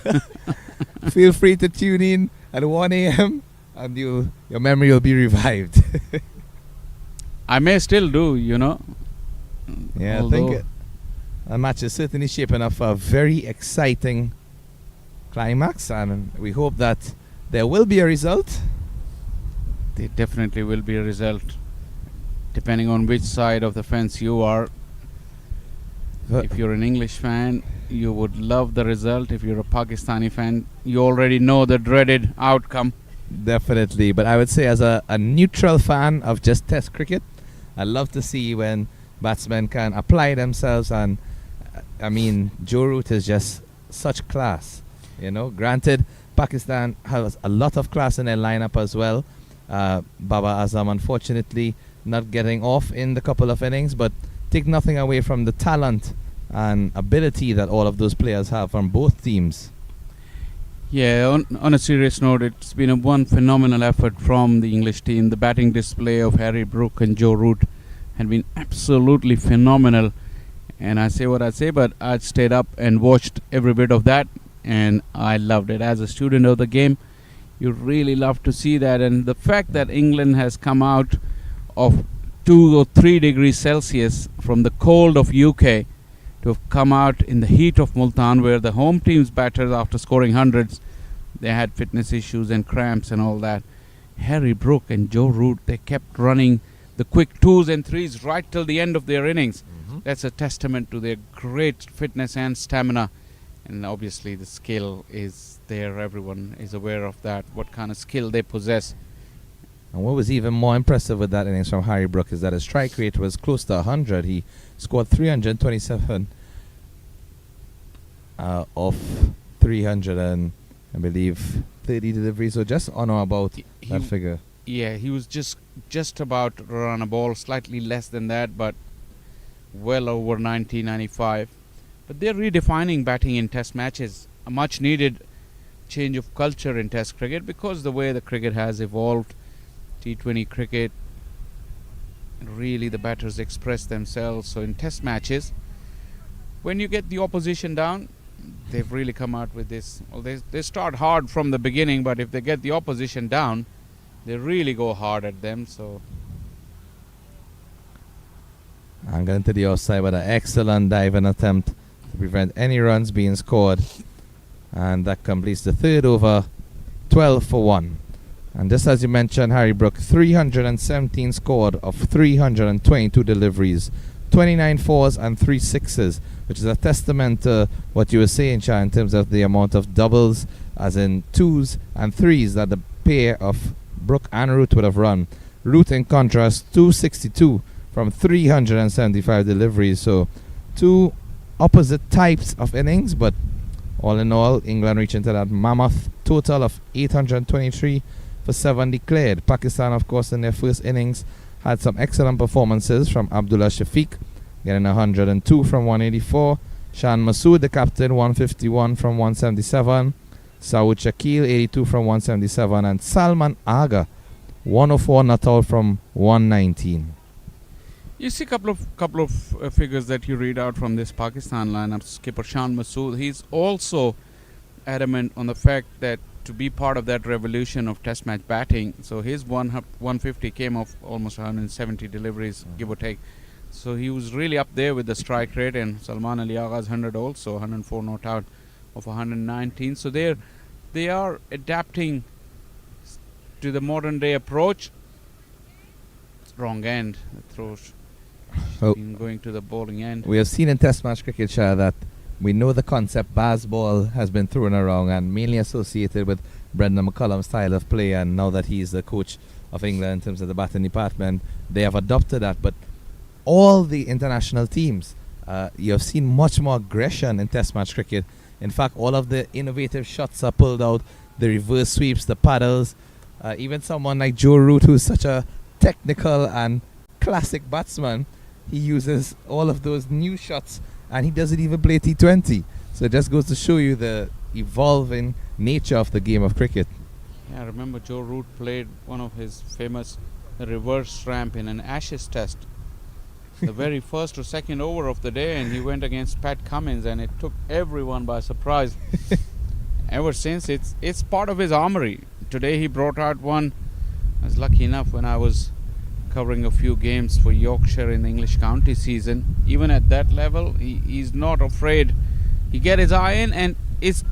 Feel free to tune in at 1 a.m. and your memory will be revived. I may still do, you know. Yeah, I Although think the match is certainly shaping up for a very exciting climax, and we hope that there will be a result. there definitely will be a result, depending on which side of the fence you are. If you're an English fan, you would love the result. If you're a Pakistani fan, you already know the dreaded outcome. Definitely, but I would say as a neutral fan of just Test cricket, I love to see when batsmen can apply themselves, and I mean Joe Root is just such class, you know. Granted, Pakistan has a lot of class in their lineup as well. Baba Azam unfortunately not getting off in the couple of innings, but take nothing away from the talent and ability that all of those players have from both teams. Yeah, on a serious note, it's been one phenomenal effort from the English team. The batting display of Harry Brook and Joe Root had been absolutely phenomenal. And I say what I say, but I stayed up and watched every bit of that, and I loved it. As a student of the game, you really love to see that. And the fact that England has come out of 2 or 3 degrees Celsius from the cold of UK to have come out in the heat of Multan, where the home team's batters, after scoring hundreds, they had fitness issues and cramps and all that. Harry Brook and Joe Root, they kept running the quick 2s and 3s right till the end of their innings. That's a testament to their great fitness and stamina. And obviously the skill is there. Everyone is aware of that, what kind of skill they possess. And what was even more impressive with that innings from Harry Brook is that his strike rate was close to 100. He scored 327 of 300 and I believe 30 deliveries, so just on or about that figure. Yeah, he was just about to run a ball, slightly less than that, but well over 90-95. But they're redefining batting in test matches, a much needed change of culture in test cricket, because the way the cricket has evolved, T20 cricket, really the batters express themselves. So in test matches, when you get the opposition down, they've really come out with this. Well, they start hard from the beginning, but if they get the opposition down, they really go hard at them. So I'm going to the offside with an excellent diving attempt to prevent any runs being scored, and that completes the third over, 12 for 1. And just as you mentioned, Harry Brook, 317 scored of 322 deliveries, 29 fours and 3 sixes, which is a testament to what you were saying, Cha, in terms of the amount of doubles, as in 2s and 3s, that the pair of Brook and Root would have run. Root, in contrast, 262 from 375 deliveries. So 2 opposite types of innings, but all in all, England reaching to that mammoth total of 823 for 7 declared. Pakistan, of course, in their first innings had some excellent performances from Abdullah Shafiq, getting 102 from 184. Shan Masood, the captain, 151 from 177. Saud Shakil, 82 from 177. And Salman Aga, 104 not out from 119. You see a couple of figures that you read out from this Pakistan lineup. Skipper Shan Masood, he's also adamant on the fact that to be part of that revolution of Test match batting, so his 150 came off almost 170 deliveries, give or take. So he was really up there with the strike rate, and Salman Ali Agha's 100 also 104 not out of 119. So they are adapting to the modern day approach. Wrong end, the throws Oh. been going to the bowling end. We have seen in Test match cricket, Shah, that we know the concept Baz ball has been thrown around and mainly associated with Brendan McCullum's style of play, and now that he's the coach of England in terms of the batting department, they have adopted that. But all the international teams, you have seen much more aggression in Test match cricket. In fact, all of the innovative shots are pulled out, the reverse sweeps, the paddles. Even someone like Joe Root, who's such a technical and classic batsman, he uses all of those new shots, and he doesn't even play T20. So it just goes to show you the evolving nature of the game of cricket. Yeah, I remember Joe Root played one of his famous reverse ramp in an Ashes test. The very first or second over of the day, and he went against Pat Cummins, and it took everyone by surprise. Ever since, it's part of his armory. Today he brought out one. I was lucky enough when I was covering a few games for Yorkshire in the English county season. Even at that level, he's not afraid. He get his eye in, and he's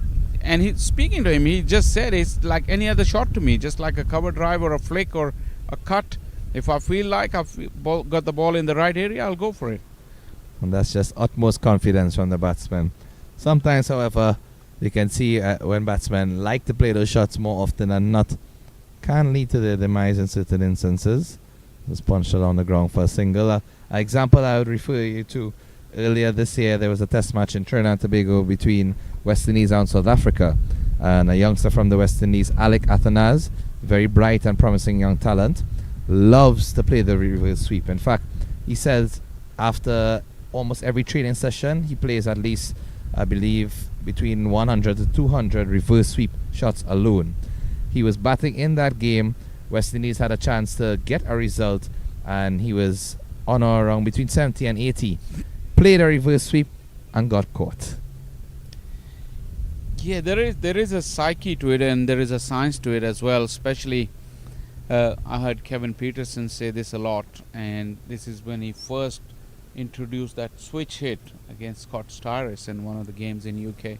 speaking to him. He just said it's like any other shot to me, just like a cover drive or a flick or a cut. If I feel like I've got the ball in the right area, I'll go for it. And that's just utmost confidence from the batsman. Sometimes, however, you can see when batsmen like to play those shots more often than not, can lead to their demise in certain instances. Was punched along the ground for a single. An example I would refer you to, earlier this year there was a test match in Trinidad and Tobago between West Indies and South Africa, and a youngster from the West Indies, Alec Athanaz, very bright and promising young talent, loves to play the reverse sweep. In fact, he says after almost every training session he plays at least, I believe, between 100 to 200 reverse sweep shots alone. He was batting in that game. West Indies had a chance to get a result, and he was on or around between 70 and 80. Played a reverse sweep and got caught. Yeah, there is a psyche to it, and there is a science to it as well. Especially, I heard Kevin Peterson say this a lot, and this is when he first introduced that switch hit against Scott Styris in one of the games in UK.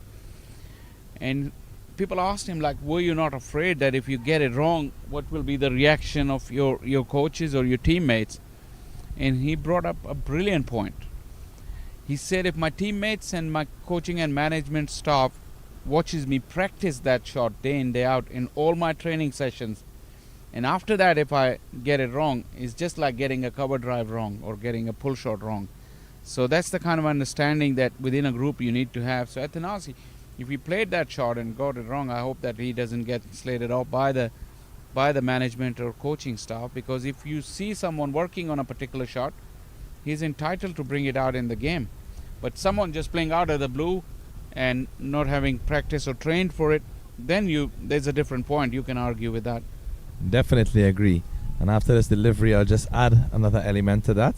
And people asked him, like, were you not afraid that if you get it wrong, what will be the reaction of your coaches or your teammates? And he brought up a brilliant point. He said, if my teammates and my coaching and management staff watches me practice that shot day in, day out in all my training sessions, and after that, if I get it wrong, it's just like getting a cover drive wrong or getting a pull shot wrong. So that's the kind of understanding that within a group you need to have. So Athanasi, if he played that shot and got it wrong, I hope that he doesn't get slated off by the management or coaching staff, because if you see someone working on a particular shot, he's entitled to bring it out in the game. But someone just playing out of the blue and not having practice or trained for it, then there's a different point. You can argue with that. Definitely agree. And after this delivery, I'll just add another element to that.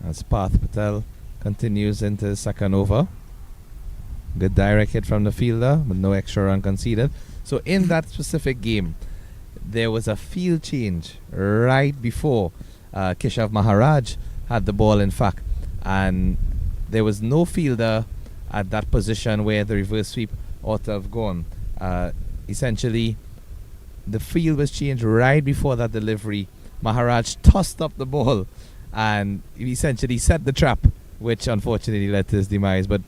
As Parth Patel continues into his second over. Good direct hit from the fielder, but no extra run conceded. So in that specific game, there was a field change right before Keshav Maharaj had the ball, in fact. And there was no fielder at that position where the reverse sweep ought to have gone. Essentially, the field was changed right before that delivery. Maharaj tossed up the ball and essentially set the trap, which unfortunately led to his demise. But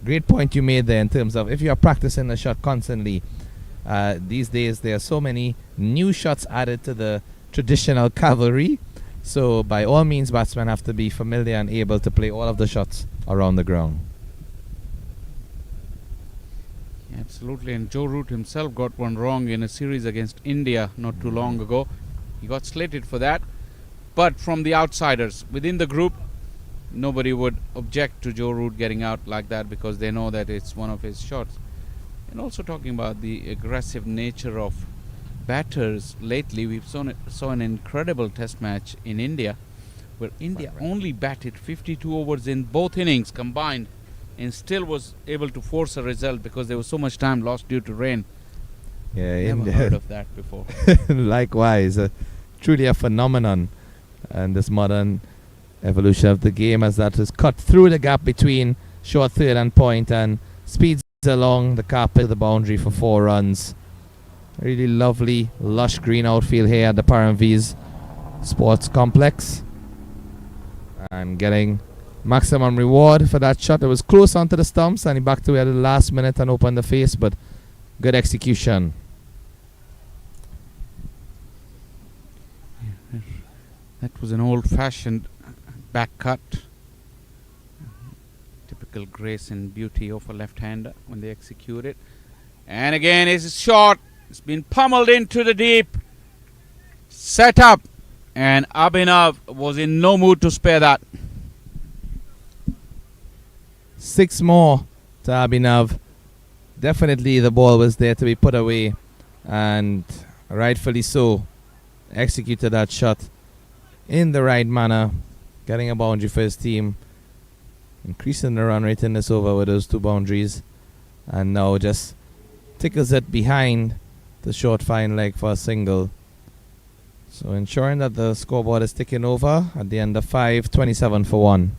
great point you made there in terms of if you are practicing the shot constantly, these days there are so many new shots added to the traditional cavalry. So by all means, batsmen have to be familiar and able to play all of the shots around the ground. Absolutely, and Joe Root himself got one wrong in a series against India not too long ago. He got slated for that. But from the outsiders, within the group, nobody would object to Joe Root getting out like that because they know that it's one of his shots. And also talking about the aggressive nature of batters, lately we've saw an incredible test match in India where India Right. only batted 52 overs in both innings combined and still was able to force a result because there was so much time lost due to rain. Yeah, Never heard of that before. likewise, truly a phenomenon, and this modern evolution of the game as that has cut through the gap between short third and point and speeds along the carpet of the boundary for 4 runs. Really lovely, lush green outfield here at the Paramvees Sports Complex, and getting maximum reward for that shot. It was close onto the stumps and he backed away at the last minute and opened the face, but good execution. That was an old-fashioned back cut. Typical grace and beauty of a left-hander when they execute it. And again, his shot. It's been pummeled into the deep. Set up. And Abhinav was in no mood to spare that. 6 more to Abhinav. Definitely the ball was there to be put away, and rightfully so. Executed that shot in the right manner, getting a boundary for his team, increasing the run rate in this over with those 2 boundaries, and now just tickles it behind the short fine leg for a single. So ensuring that the scoreboard is ticking over at the end of 5, 27 for 1.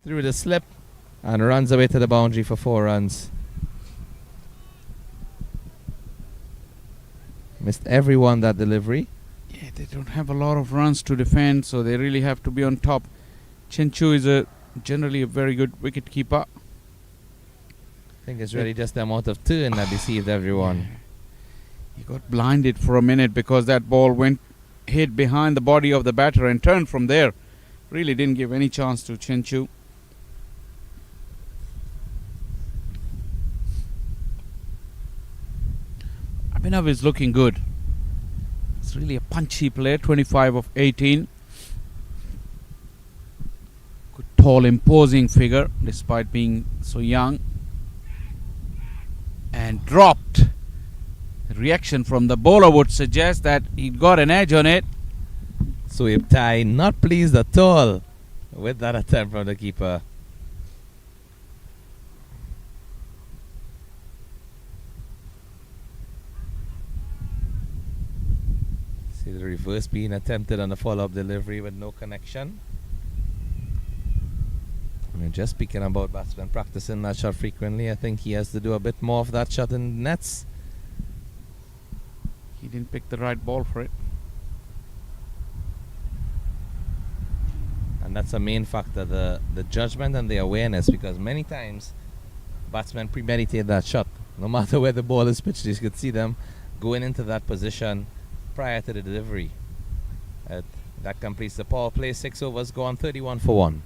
Through the slip and runs away to the boundary for 4 runs. Missed everyone that delivery. Yeah, they don't have a lot of runs to defend, so they really have to be on top. Chenchu is generally a very good wicket keeper. I think it's really just the amount of turn that deceived everyone. Yeah. He got blinded for a minute because that ball hit behind the body of the batter and turned from there. Really didn't give any chance to Chenchu. Abhinav is looking good. It's really a punchy player, 25 of 18. Good, tall, imposing figure despite being so young. And dropped. The reaction from the bowler would suggest that he got an edge on it. Soeb Tai not pleased at all with that attempt from the keeper. See the reverse being attempted on the follow-up delivery with no connection. We're just speaking about batsmen practicing that shot frequently. I think he has to do a bit more of that shot in nets. He didn't pick the right ball for it. And that's a main factor, the judgment and the awareness, because many times batsmen premeditate that shot. No matter where the ball is pitched, you could see them going into that position prior to the delivery. That completes the power play. 6 overs gone, 31 for 1.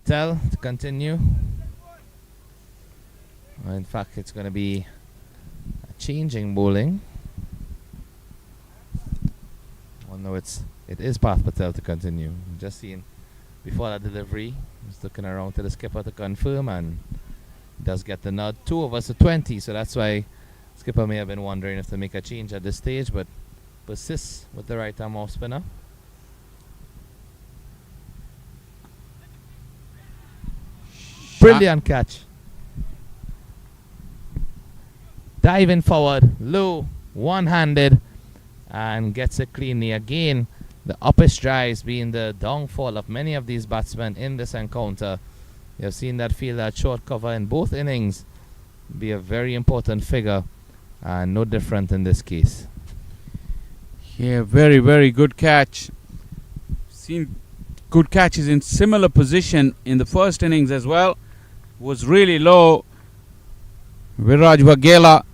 Patel to continue. In fact, it's going to be a changing bowling. Oh no, it is Path Patel to continue. Just seen before that delivery, he's looking around to the skipper to confirm and does get the nod. 2 overs to 20, so that's why skipper may have been wondering if to make a change at this stage, but persists with the right arm off spinner. Brilliant catch. Diving forward, low, one-handed, and gets it cleanly. Again, the uppish drives being the downfall of many of these batsmen in this encounter. You have seen that fielder at short cover in both innings be a very important figure, and no different in this case. Yeah, very, very good catch. Seen good catches in similar position in the first innings as well. Was really low. Viraj Vaghela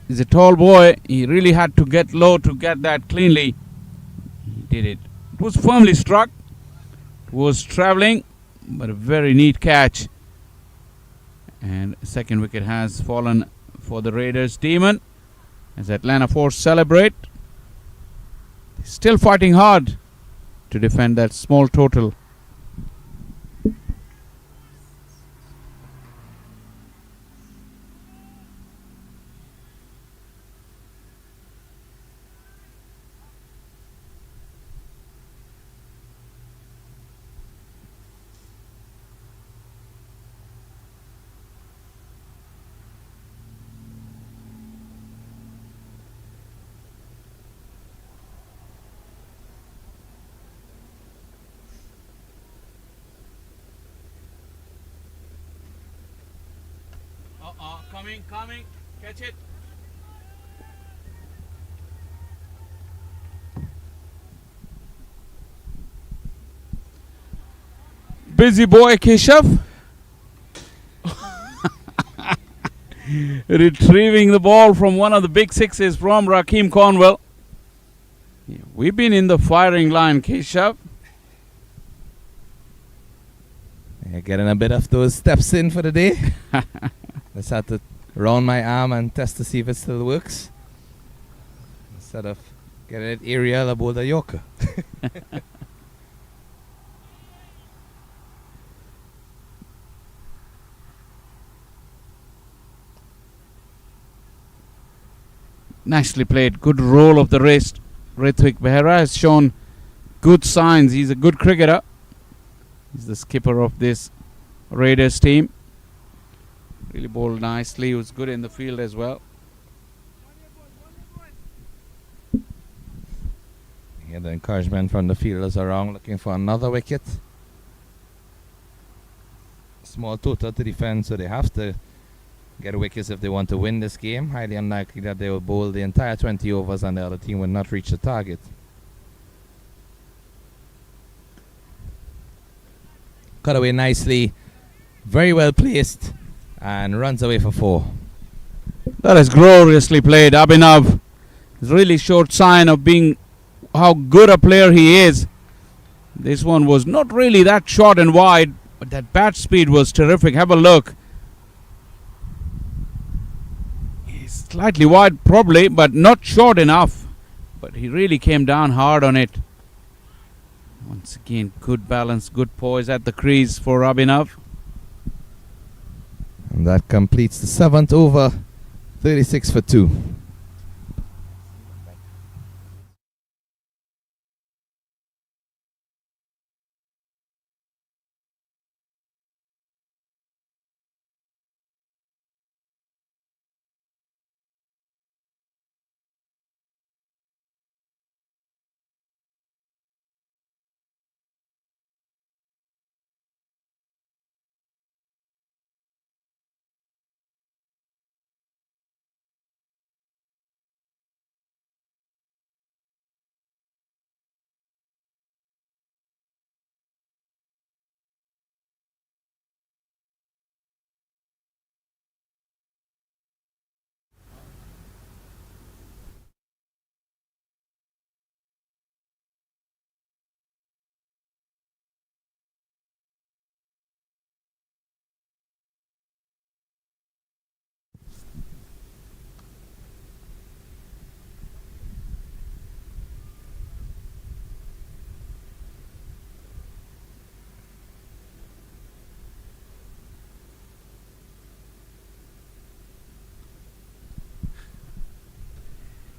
is a tall boy. He really had to get low to get that cleanly. He did it. It was firmly struck. It was travelling, but a very neat catch. And second wicket has fallen for the Raiders. Demon, as Atlanta Force celebrate. Still fighting hard to defend that small total. Coming, catch it. Busy boy Keshav. Retrieving the ball from one of the big sixes from Rakeem Cornwell. Yeah, we've been in the firing line, Keshav. Yeah, getting a bit of those steps in for the day. Let's have to round my arm and test to see if it still works. Instead of getting it aerial about the Yorker. Nicely played. Good roll of the wrist. Rithwik Behera has shown good signs. He's a good cricketer. He's the skipper of this Raiders team. Really bowled nicely. He was good in the field as well. Yeah, the encouragement from the fielders around looking for another wicket. Small total to defend, so they have to get wickets if they want to win this game. Highly unlikely that they will bowl the entire 20 overs and the other team will not reach the target. Cut away nicely. Very well placed. And runs away for 4. That is gloriously played. Abhinav has really showed sign of being how good a player he is. This one was not really that short and wide, but that bat speed was terrific. Have a look. He's slightly wide probably, but not short enough. But he really came down hard on it. Once again, good balance, good poise at the crease for Abhinav. And that completes the 7th over, 36 for 2.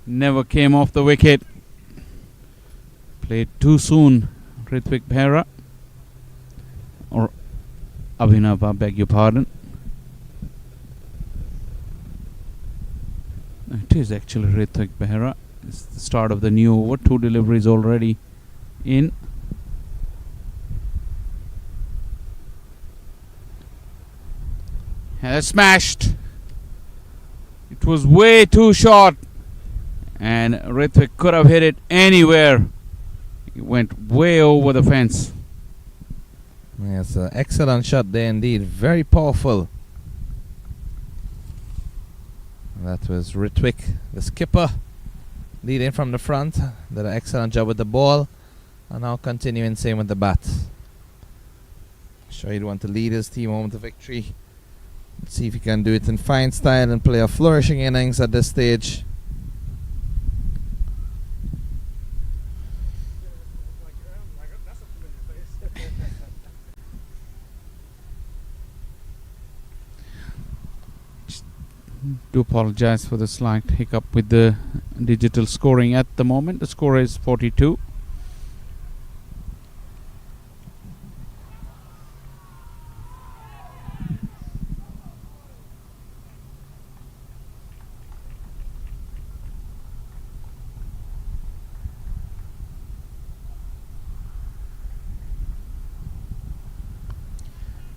Never came off the wicket. Played too soon, Ritvik Behera. Or Abhinav, I beg your pardon. It is actually Ritvik Behera. It's the start of the new over. 2 deliveries already in. And smashed. It was way too short. And Ritvik could have hit it anywhere. It went way over the fence. Yes, an excellent shot there indeed. Very powerful. That was Ritvik, the skipper, leading from the front. Did an excellent job with the ball. And now continuing same with the bat. Sure he'd want to lead his team home to victory. Let's see if he can do it in fine style and play a flourishing innings at this stage. Do apologize for the slight hiccup with the digital scoring at the moment. The score is 42.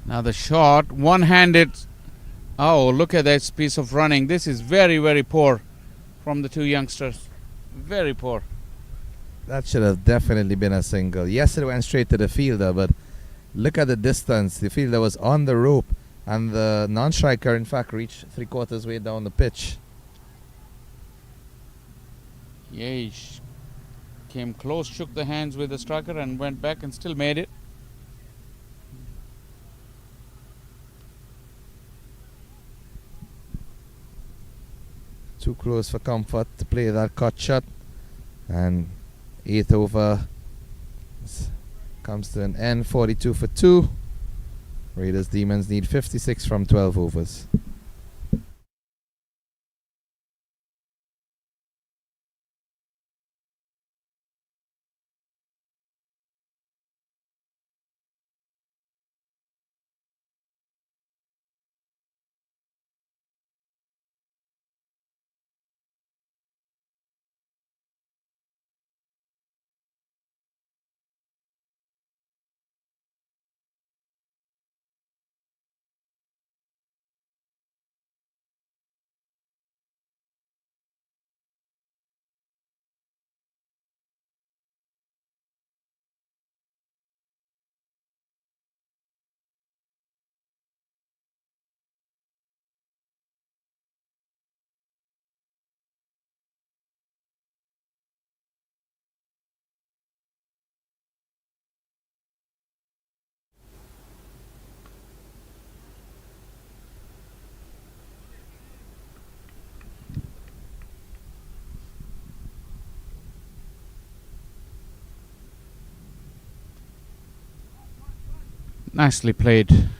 Now the shot, one-handed. Oh, look at that piece of running. This is very, very poor from the two youngsters. Very poor. That should have definitely been a single. Yes, it went straight to the fielder, but look at the distance. The fielder was on the rope, and the non-striker, in fact, reached 3/4 way down the pitch. Yeah, he came close, shook the hands with the striker, and went back and still made it. Too close for comfort to play that cut shot. And 8th over comes to an end, 42 for 2. Raiders Demons need 56 from 12 overs. Nicely played.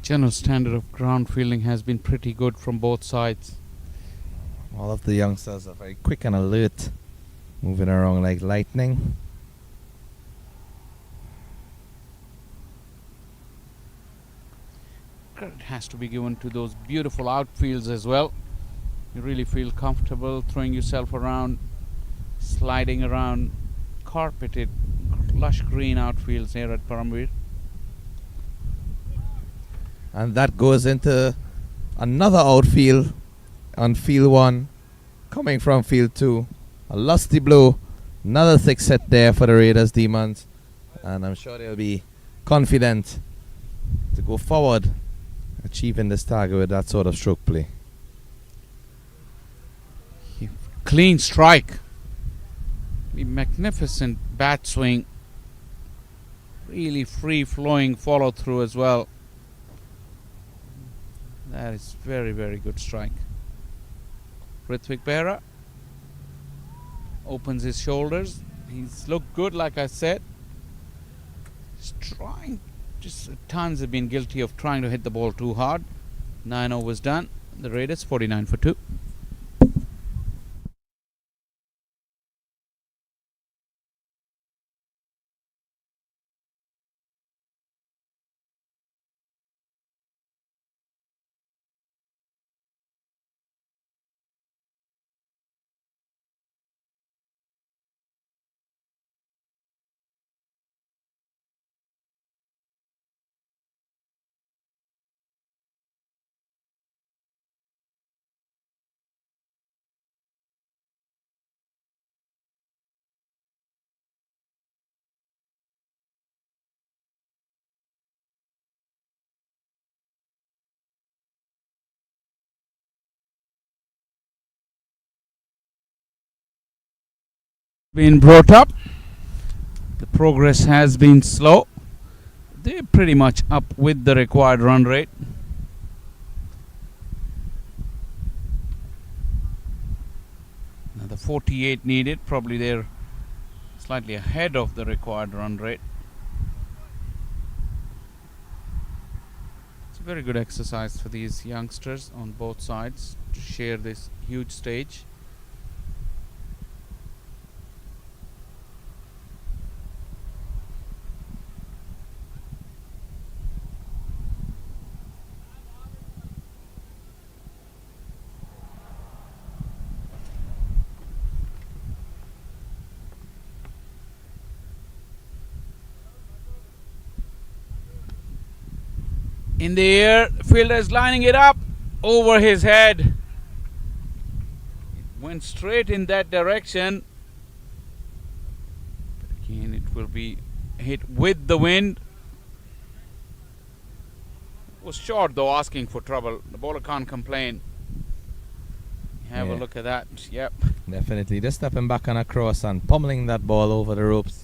General standard of ground fielding has been pretty good from both sides. All of the youngsters are very quick and alert, moving around like lightning. Credit has to be given to those beautiful outfields as well. You really feel comfortable throwing yourself around, sliding around carpeted, lush green outfields here at Paramveer. And that goes into another outfield on field 1. coming from field 2. A lusty blow. Another 6 hit there for the Raiders Demons. And I'm sure they'll be confident to go forward, achieving this target with that sort of stroke play. Clean strike. A magnificent bat swing. Really free flowing follow through as well. That is very, very good strike. Ritwik Behra opens his shoulders. He's looked good, like I said. He's trying, just at times have been guilty of trying to hit the ball too hard. 9 overs done. The Raiders 49 for 2. Been brought up. The progress has been slow. They're pretty much up with the required run rate. Now the 48 needed, probably they're slightly ahead of the required run rate. It's a very good exercise for these youngsters on both sides to share this huge stage. In the air, the fielder is lining it up over his head. It went straight in that direction. But again, it will be hit with the wind. It was short though, asking for trouble. The bowler can't complain. Have a look at that. Yep. Definitely. Just stepping back on a cross and pummeling that ball over the ropes.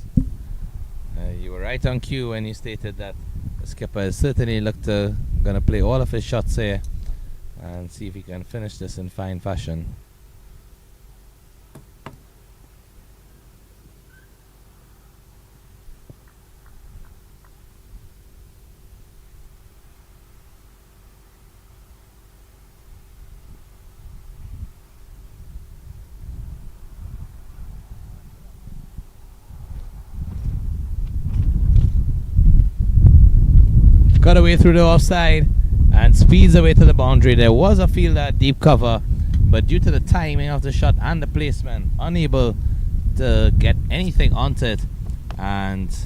You were right on cue when you stated that the skipper is certainly gonna play all of his shots here and see if he can finish this in fine fashion. Cut away through the offside and speeds away to the boundary. There was a fielder at deep cover, but due to the timing of the shot and the placement, unable to get anything onto it. And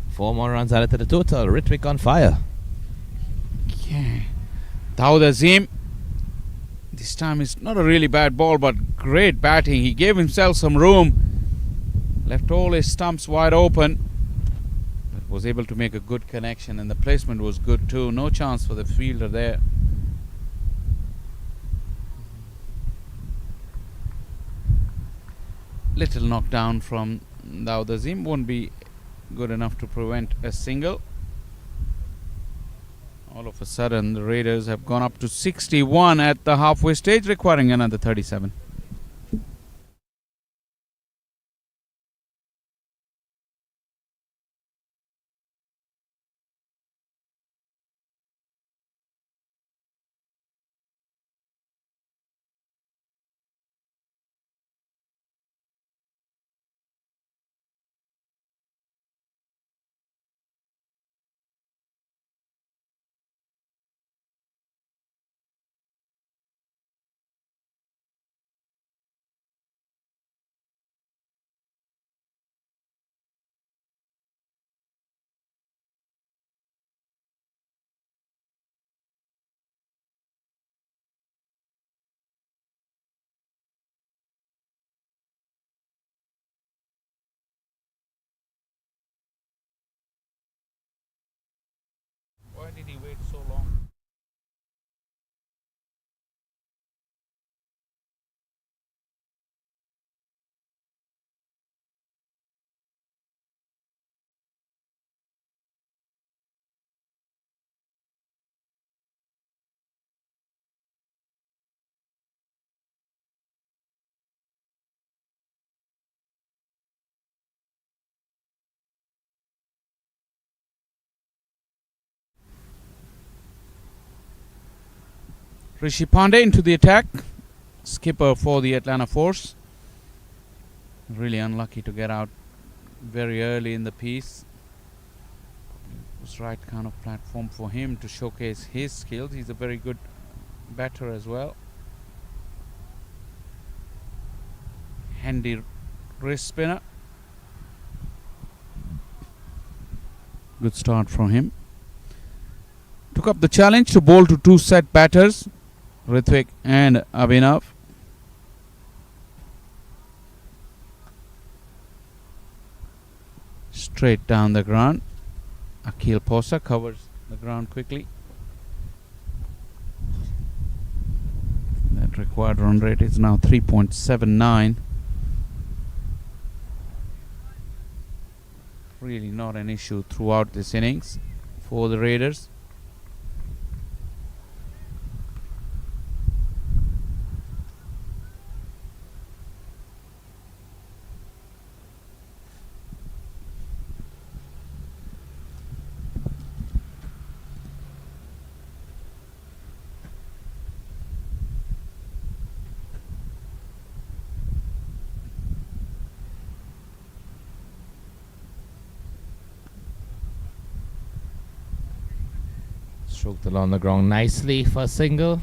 4 more runs added to the total. Ritwik on fire. Yeah. Dawood Azim. This time it's not a really bad ball, but great batting. He gave himself some room. Left all his stumps wide open. Was able to make a good connection, and the placement was good too. No chance for the fielder there. Little knockdown from Dawood Azim won't be good enough to prevent a single. All of a sudden the Raiders have gone up to 61 at the halfway stage, requiring another 37. wait so long. Rishi Pandey into the attack. Skipper for the Atlanta Force. Really unlucky to get out very early in the piece. It was right kind of platform for him to showcase his skills. He's a very good batter as well. Handy wrist spinner. Good start from him. Took up the challenge to bowl to two set batters, Rithwik and Abhinav. Straight down the ground. Akhil Posa covers the ground quickly. That required run rate is now 3.79. Really not an issue throughout this innings for the Raiders. Stroked along the ground nicely for a single.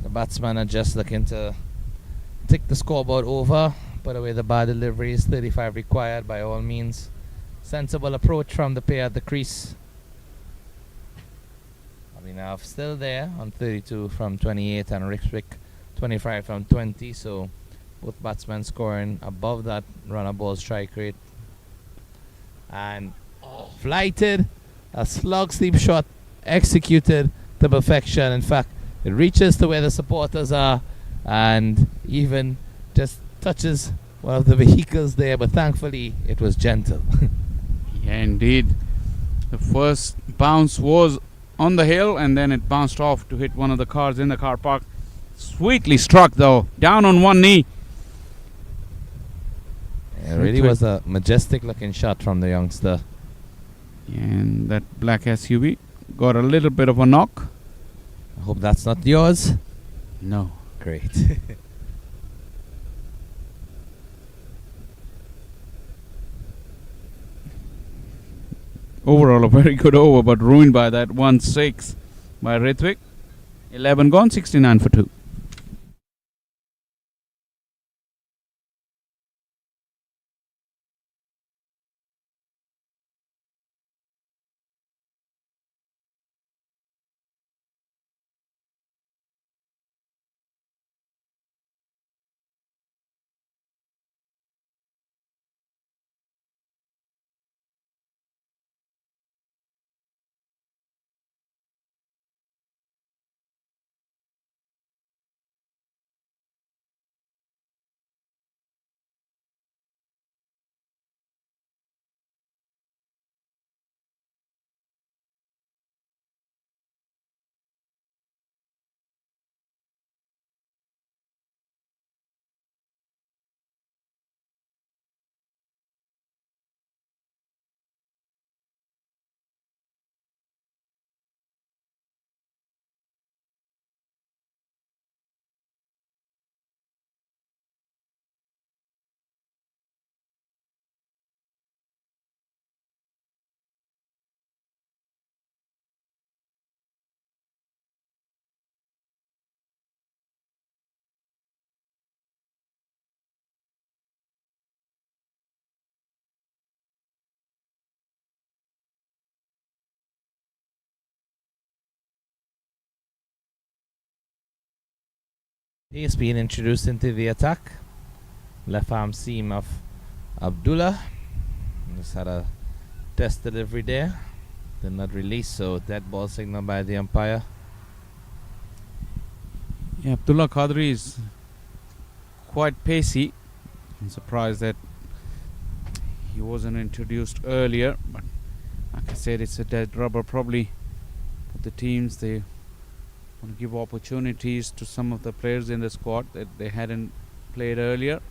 The batsmen are just looking to tick the scoreboard over. Put away the bad deliveries. 35 required by all means. Sensible approach from the pair at the crease. Abhinav still there on 32 from 28 and Rithwik 25 from 20. So both batsmen scoring above that runner ball strike rate. And flighted. A slug sleep shot executed to perfection. In fact, it reaches to where the supporters are and even just touches one of the vehicles there, but thankfully it was gentle. Yeah, indeed. The first bounce was on the hill and then it bounced off to hit one of the cars in the car park. Sweetly struck though, down on one knee. It really was a majestic looking shot from the youngster. And that black SUV got a little bit of a knock. I hope that's not yours. No. Great. Overall a very good over, but ruined by that 1-6 by Rithwik. 11 gone, 69 for 2. He's being introduced into the attack. Left arm seam of Abdullah. Just had a test delivery there. Did not release, so dead ball signal by the umpire. Yeah, Abdullah Qadri is quite pacey. I'm surprised that he wasn't introduced earlier, but like I said, it's a dead rubber probably for the teams. They want to give opportunities to some of the players in the squad that they hadn't played earlier.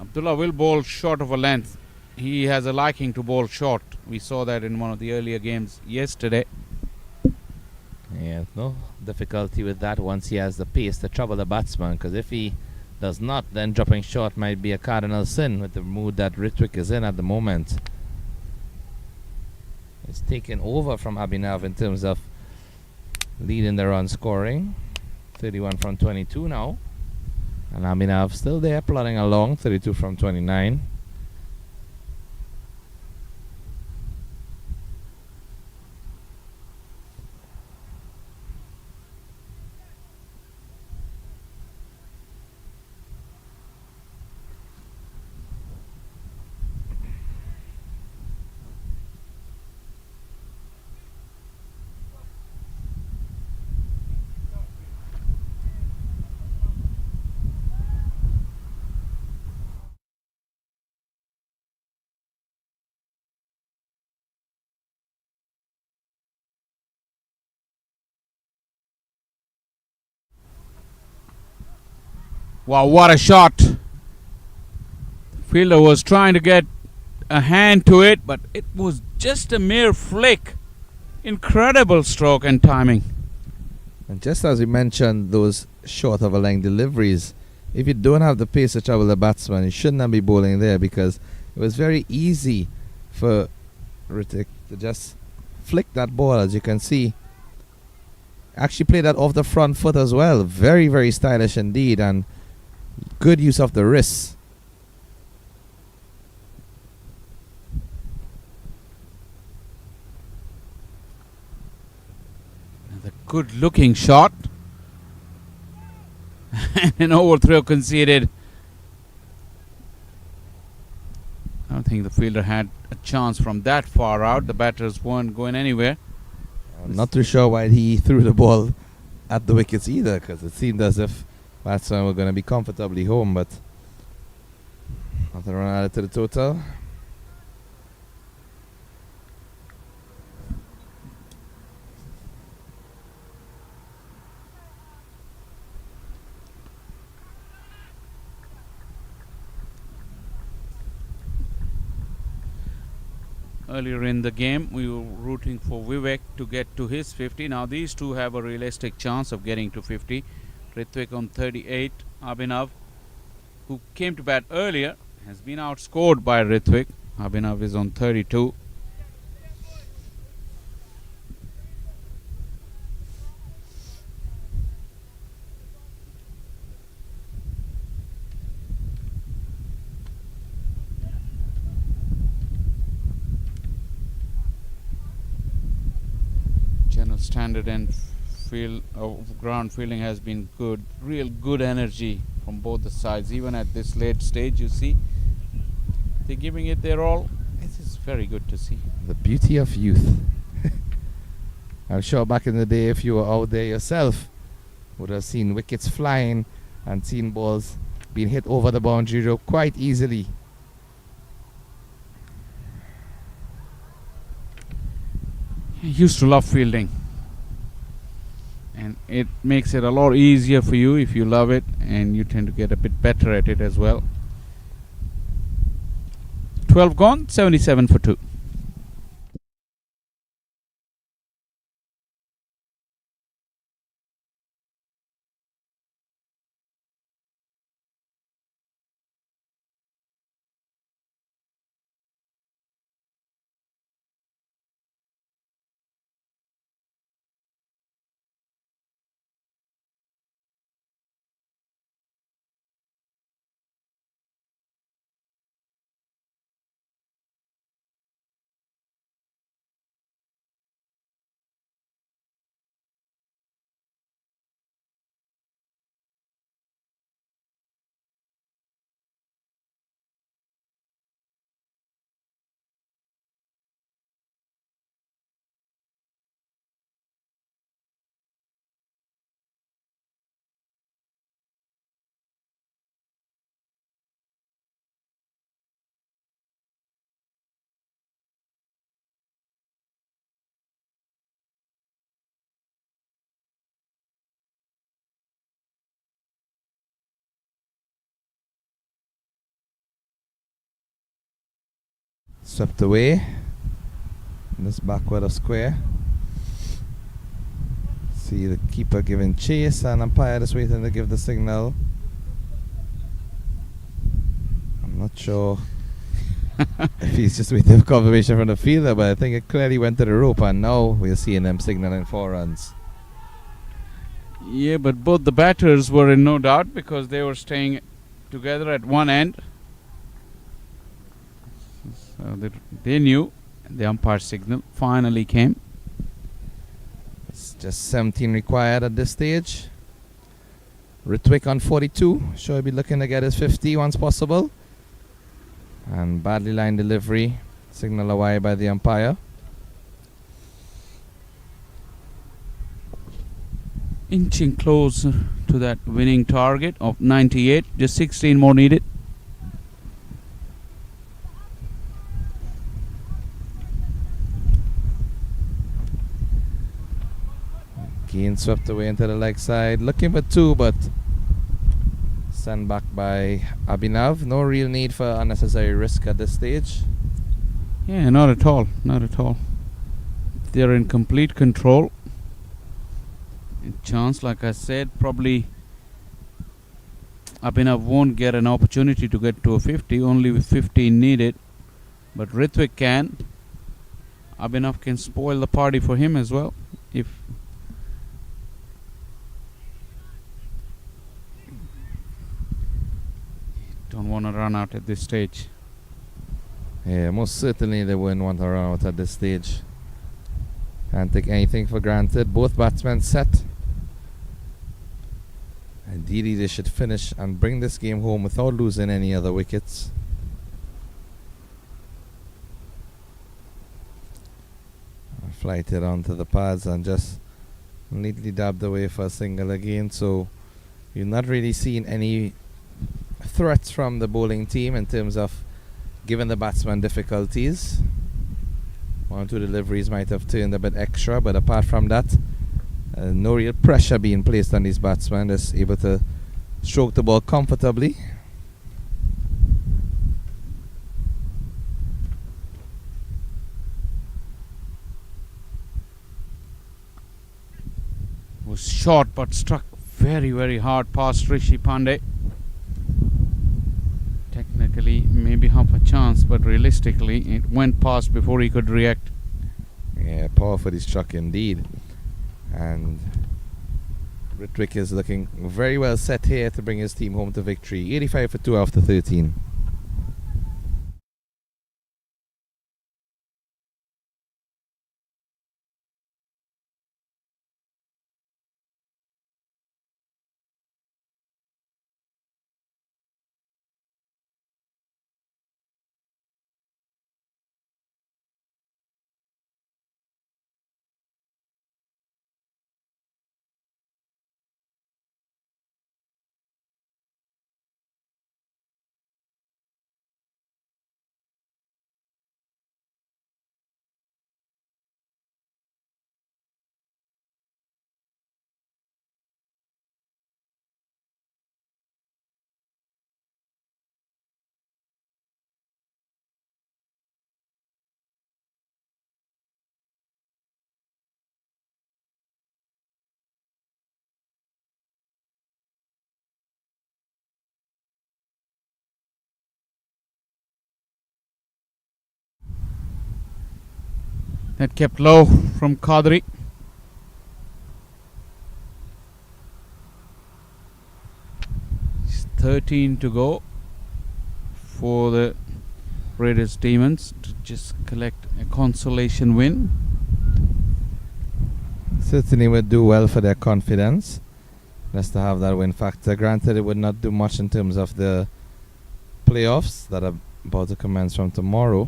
Abdullah will bowl short of a length. He has a liking to bowl short. We saw that in one of the earlier games yesterday. Yeah, no difficulty with that once he has the pace to trouble the batsman, because if he does not, then dropping short might be a cardinal sin with the mood that Ritwik is in at the moment. It's taken over from Abhinav in terms of leading the run scoring. 31 from 22 now. And Abhinav still there plodding along, 32 from 29. Wow, what a shot! Fielder was trying to get a hand to it, but it was just a mere flick. Incredible stroke and timing. And just as we mentioned, those short of a length deliveries, if you don't have the pace to trouble the batsman, you should not be bowling there, because it was very easy for Ritwik to just flick that ball. As you can see, actually played that off the front foot as well. Very, very stylish indeed, and good use of the wrists. Another good looking shot. And an overthrow conceded. I don't think the fielder had a chance from that far out. The batters weren't going anywhere. I'm not too sure why he threw the ball at the wickets either, because it seemed as if batsmen were going to be comfortably home, but nothing run added to the total. Earlier in the game, we were rooting for Vivek to get to his 50. Now these two have a realistic chance of getting to 50. Ritwik on 38. Abhinav, who came to bat earlier, has been outscored by Ritwik. Abhinav is on 32. General standard and ground fielding has been good. Real good energy from both the sides. Even at this late stage, you see, they're giving it their all. This is very good to see. The beauty of youth. I'm sure back in the day, if you were out there yourself, would have seen wickets flying and seen balls being hit over the boundary rope quite easily. I used to love fielding, and it makes it a lot easier for you if you love it, and you tend to get a bit better at it as well. 12 gone, 77 for 2. Swept away. This backward of square. See the keeper giving chase and umpire just waiting to give the signal. I'm not sure if he's just waiting for confirmation from the fielder, but I think it clearly went to the rope, and now we're seeing them signaling 4 runs. Yeah, but both the batters were in no doubt because they were staying together at one end. So they knew. The umpire signal finally came. It's just 17 required at this stage. Ritwick on 42. Should be looking to get his 50 once possible. And badly lined delivery. Signal away by the umpire. Inching closer to that winning target of 98. Just 16 more needed. Again swept away into the leg side. Looking for 2, but sent back by Abhinav. No real need for unnecessary risk at this stage. Yeah, not at all. Not at all. They're in complete control. Chance, like I said, probably Abhinav won't get an opportunity to get to a 50. Only with 15 needed. But Ritwik can. Abhinav can spoil the party for him as well. If don't want to run out at this stage. Yeah, most certainly they wouldn't want to run out at this stage. Can't take anything for granted. Both batsmen set. Ideally they should finish and bring this game home without losing any other wickets. Flight it onto the pads and just neatly dabbed away for a single again. So you're not really seeing any threats from the bowling team in terms of giving the batsman difficulties. 1 or 2 deliveries might have turned a bit extra, but apart from that, no real pressure being placed on these batsmen. Just able to stroke the ball comfortably. Was short but struck very, very hard past Rishi Pandey. Technically, maybe half a chance, but realistically, it went past before he could react. Yeah, powerfully struck indeed. And Ritwick is looking very well set here to bring his team home to victory. 85 for 2 after 13. That kept low from Qadri. It's 13 to go for the Raiders Demons to just collect a consolation win. Certainly would do well for their confidence. Just to have that win factor. Granted, it would not do much in terms of the playoffs that are about to commence from tomorrow.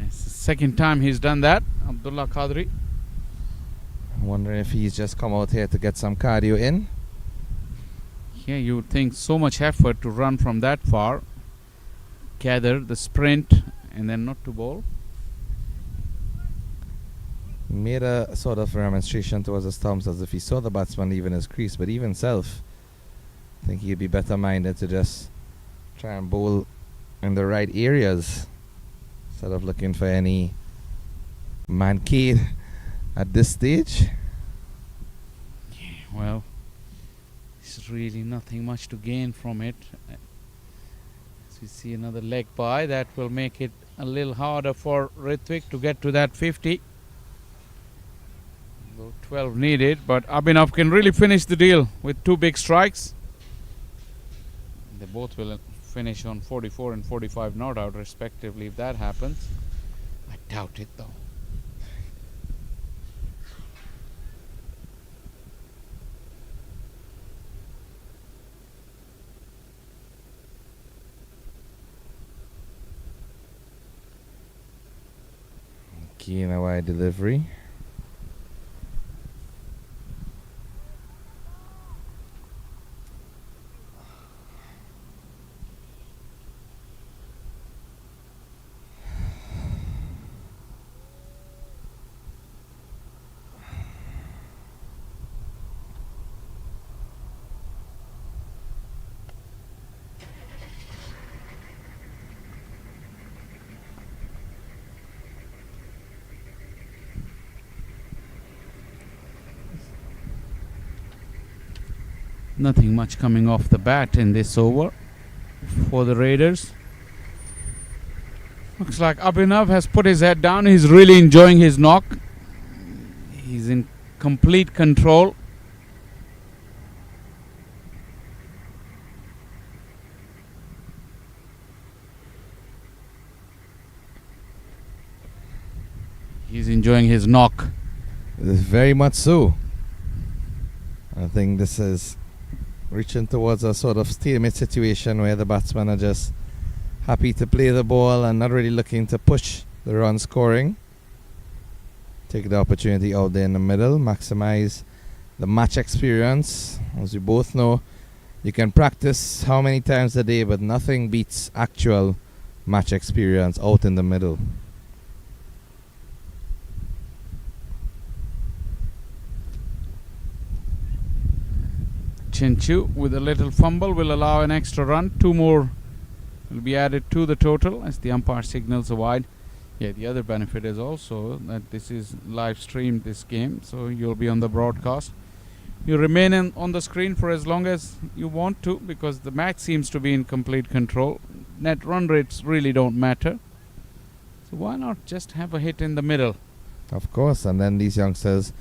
It's the second time he's done that, Abdullah Qadri. I'm wondering if he's just come out here to get some cardio in. Yeah, you would think so much effort to run from that far, gather the sprint, and then not to bowl. Made a sort of remonstration towards the stumps as if he saw the batsman leaving his crease, but even self, I think he'd be better minded to just try and bowl in the right areas instead of looking for any mancade at this stage. Well, there's really nothing much to gain from it. As we see another leg by, that will make it a little harder for Ritwik to get to that 50. Though 12 needed, but Abhinav can really finish the deal with 2 big strikes. They both will finish on 44 and 45 not out respectively if that happens. I doubt it though. Okay, now wide delivery. Nothing much coming off the bat in this over for the Raiders. Looks like Abhinav has put his head down. He's really enjoying his knock. He's in complete control. He's enjoying his knock. Very much so. I think this is reaching towards a sort of stalemate situation where the batsmen are just happy to play the ball and not really looking to push the run scoring. Take the opportunity out there in the middle, maximize the match experience. As we both know, you can practice how many times a day, but nothing beats actual match experience out in the middle. Chinchu with a little fumble will allow an extra run. 2 more will be added to the total as the umpire signals a wide. Yeah, the other benefit is also that this is live streamed, this game, so you'll be on the broadcast. You remain on the screen for as long as you want to because the match seems to be in complete control. Net run rates really don't matter. So why not just have a hit in the middle? Of course, and then these youngsters,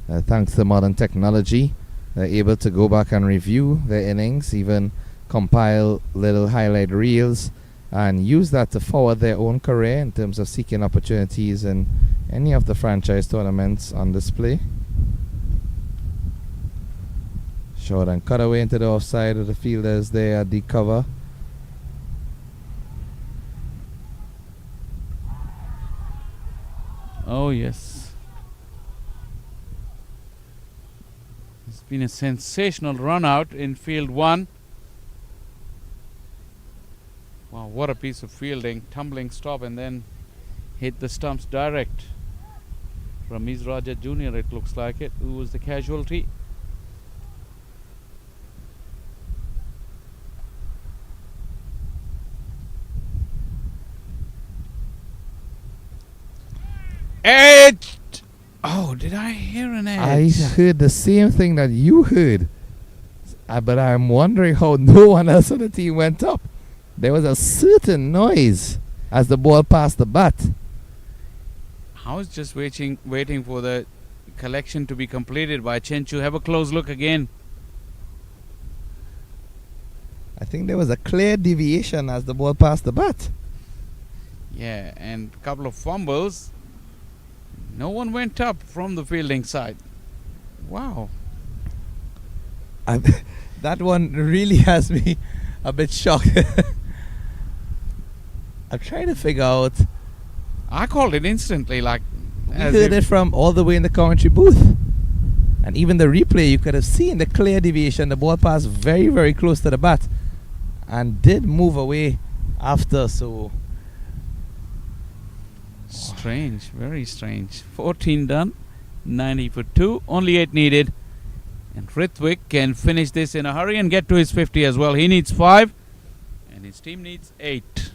thanks to modern technology, they're able to go back and review their innings, even compile little highlight reels, and use that to forward their own career in terms of seeking opportunities in any of the franchise tournaments on display. Short and cut away into the offside of the fielders there at the cover. Oh yes. It's been a sensational run out in field 1. Wow, what a piece of fielding. Tumbling stop and then hit the stumps direct. Ramiz Raja Jr. it looks like it, who was the casualty. Edge! Oh, did I hear an edge? I heard the same thing that you heard, but I'm wondering how no one else on the team went up. There was a certain noise as the ball passed the bat. I was just waiting for the collection to be completed by Chenchu. Have a close look again. I think there was a clear deviation as the ball passed the bat. Yeah, and a couple of fumbles. No one went up from the fielding side. Wow. That one really has me a bit shocked. I'm trying to figure out. I called it instantly, like We heard it from all the way in the commentary booth. And even the replay, you could have seen the clear deviation. The ball passed very, very close to the bat and did move away after, so... Strange, very strange. 14 done, 90 for 2, only 8 needed. And Ritwik can finish this in a hurry and get to his 50 as well. He needs 5 and his team needs 8.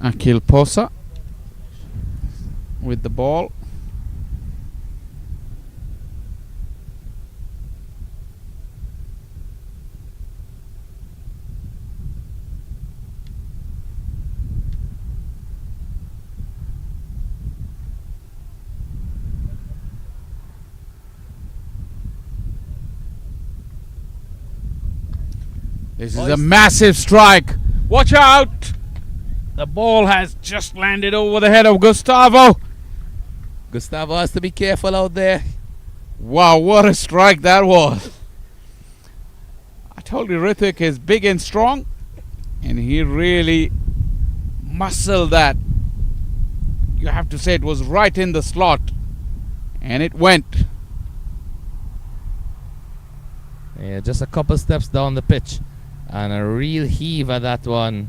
Akhil Posa with the ball. This is a massive strike. Watch out! The ball has just landed over the head of Gustavo. Gustavo has to be careful out there. Wow, what a strike that was. I told you Ritwik is big and strong, and he really muscled that. You have to say it was right in the slot, and it went. Yeah, just a couple steps down the pitch, and a real heave at that one.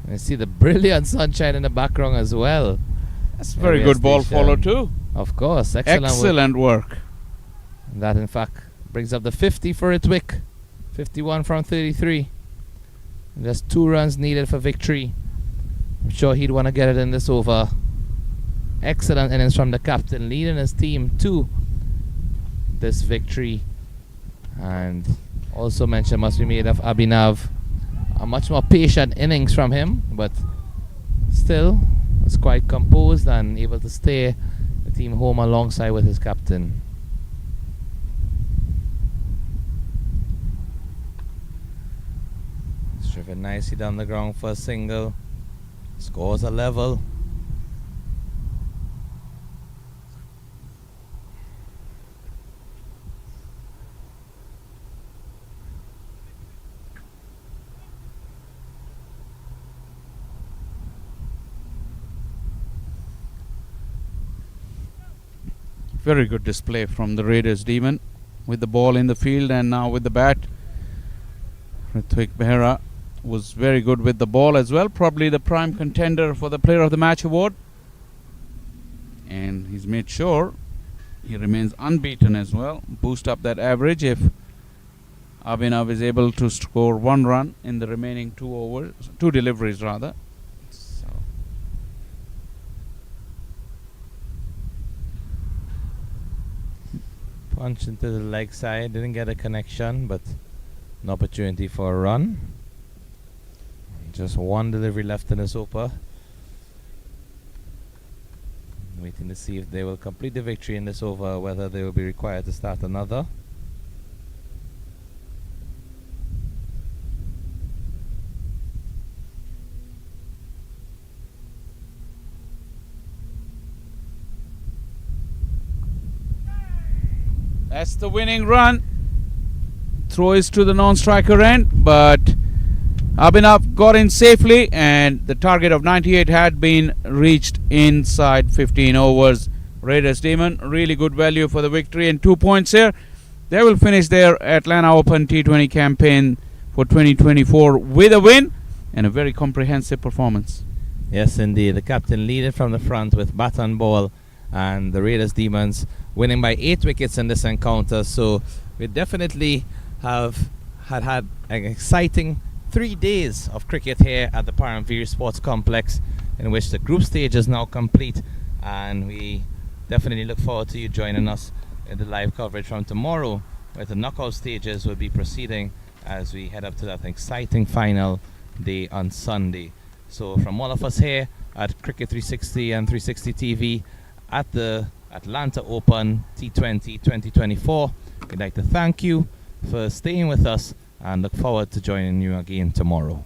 You see the brilliant sunshine in the background as well. That's very good ball follow too. Of course, excellent work. That in fact brings up the 50 for Ritwik. 51 from 33. Just 2 runs needed for victory. I'm sure he'd want to get it in this over. Excellent innings from the captain, leading his team to this victory. And also mention must be made of Abhinav. A much more patient innings from him, but still was quite composed and able to stay the team home alongside with his captain. It's driven nicely down the ground for a single. Scores a level. Very good display from the Raiders Demon with the ball in the field and now with the bat. Ritwik Behera was very good with the ball as well, probably the prime contender for the Player of the Match award, and he's made sure he remains unbeaten as well. Boost up that average if Abhinav is able to score 1 run in the remaining 2 deliveries rather. Punch into the leg side, didn't get a connection, but an opportunity for a run. Just 1 delivery left in this over. Waiting to see if they will complete the victory in this over, whether they will be required to start another. That's the winning run. Throw is to the non-striker end, but Abhinav got in safely and the target of 98 had been reached inside 15 overs. Raiders Demon, really good value for the victory and 2 points here. They will finish their Atlanta Open T20 campaign for 2024 with a win and a very comprehensive performance. Yes, indeed. The captain leading from the front with bat and ball, and the Raiders Demons winning by 8 wickets in this encounter. So we definitely have had an exciting 3 days of cricket here at the Paramveer Sports Complex, in which the group stage is now complete, and we definitely look forward to you joining us in the live coverage from tomorrow, where the knockout stages will be proceeding as we head up to that exciting final day on Sunday. So from all of us here at Cricket 360 and 360 TV at the Atlanta Open T20 2024, we'd like to thank you for staying with us and look forward to joining you again tomorrow.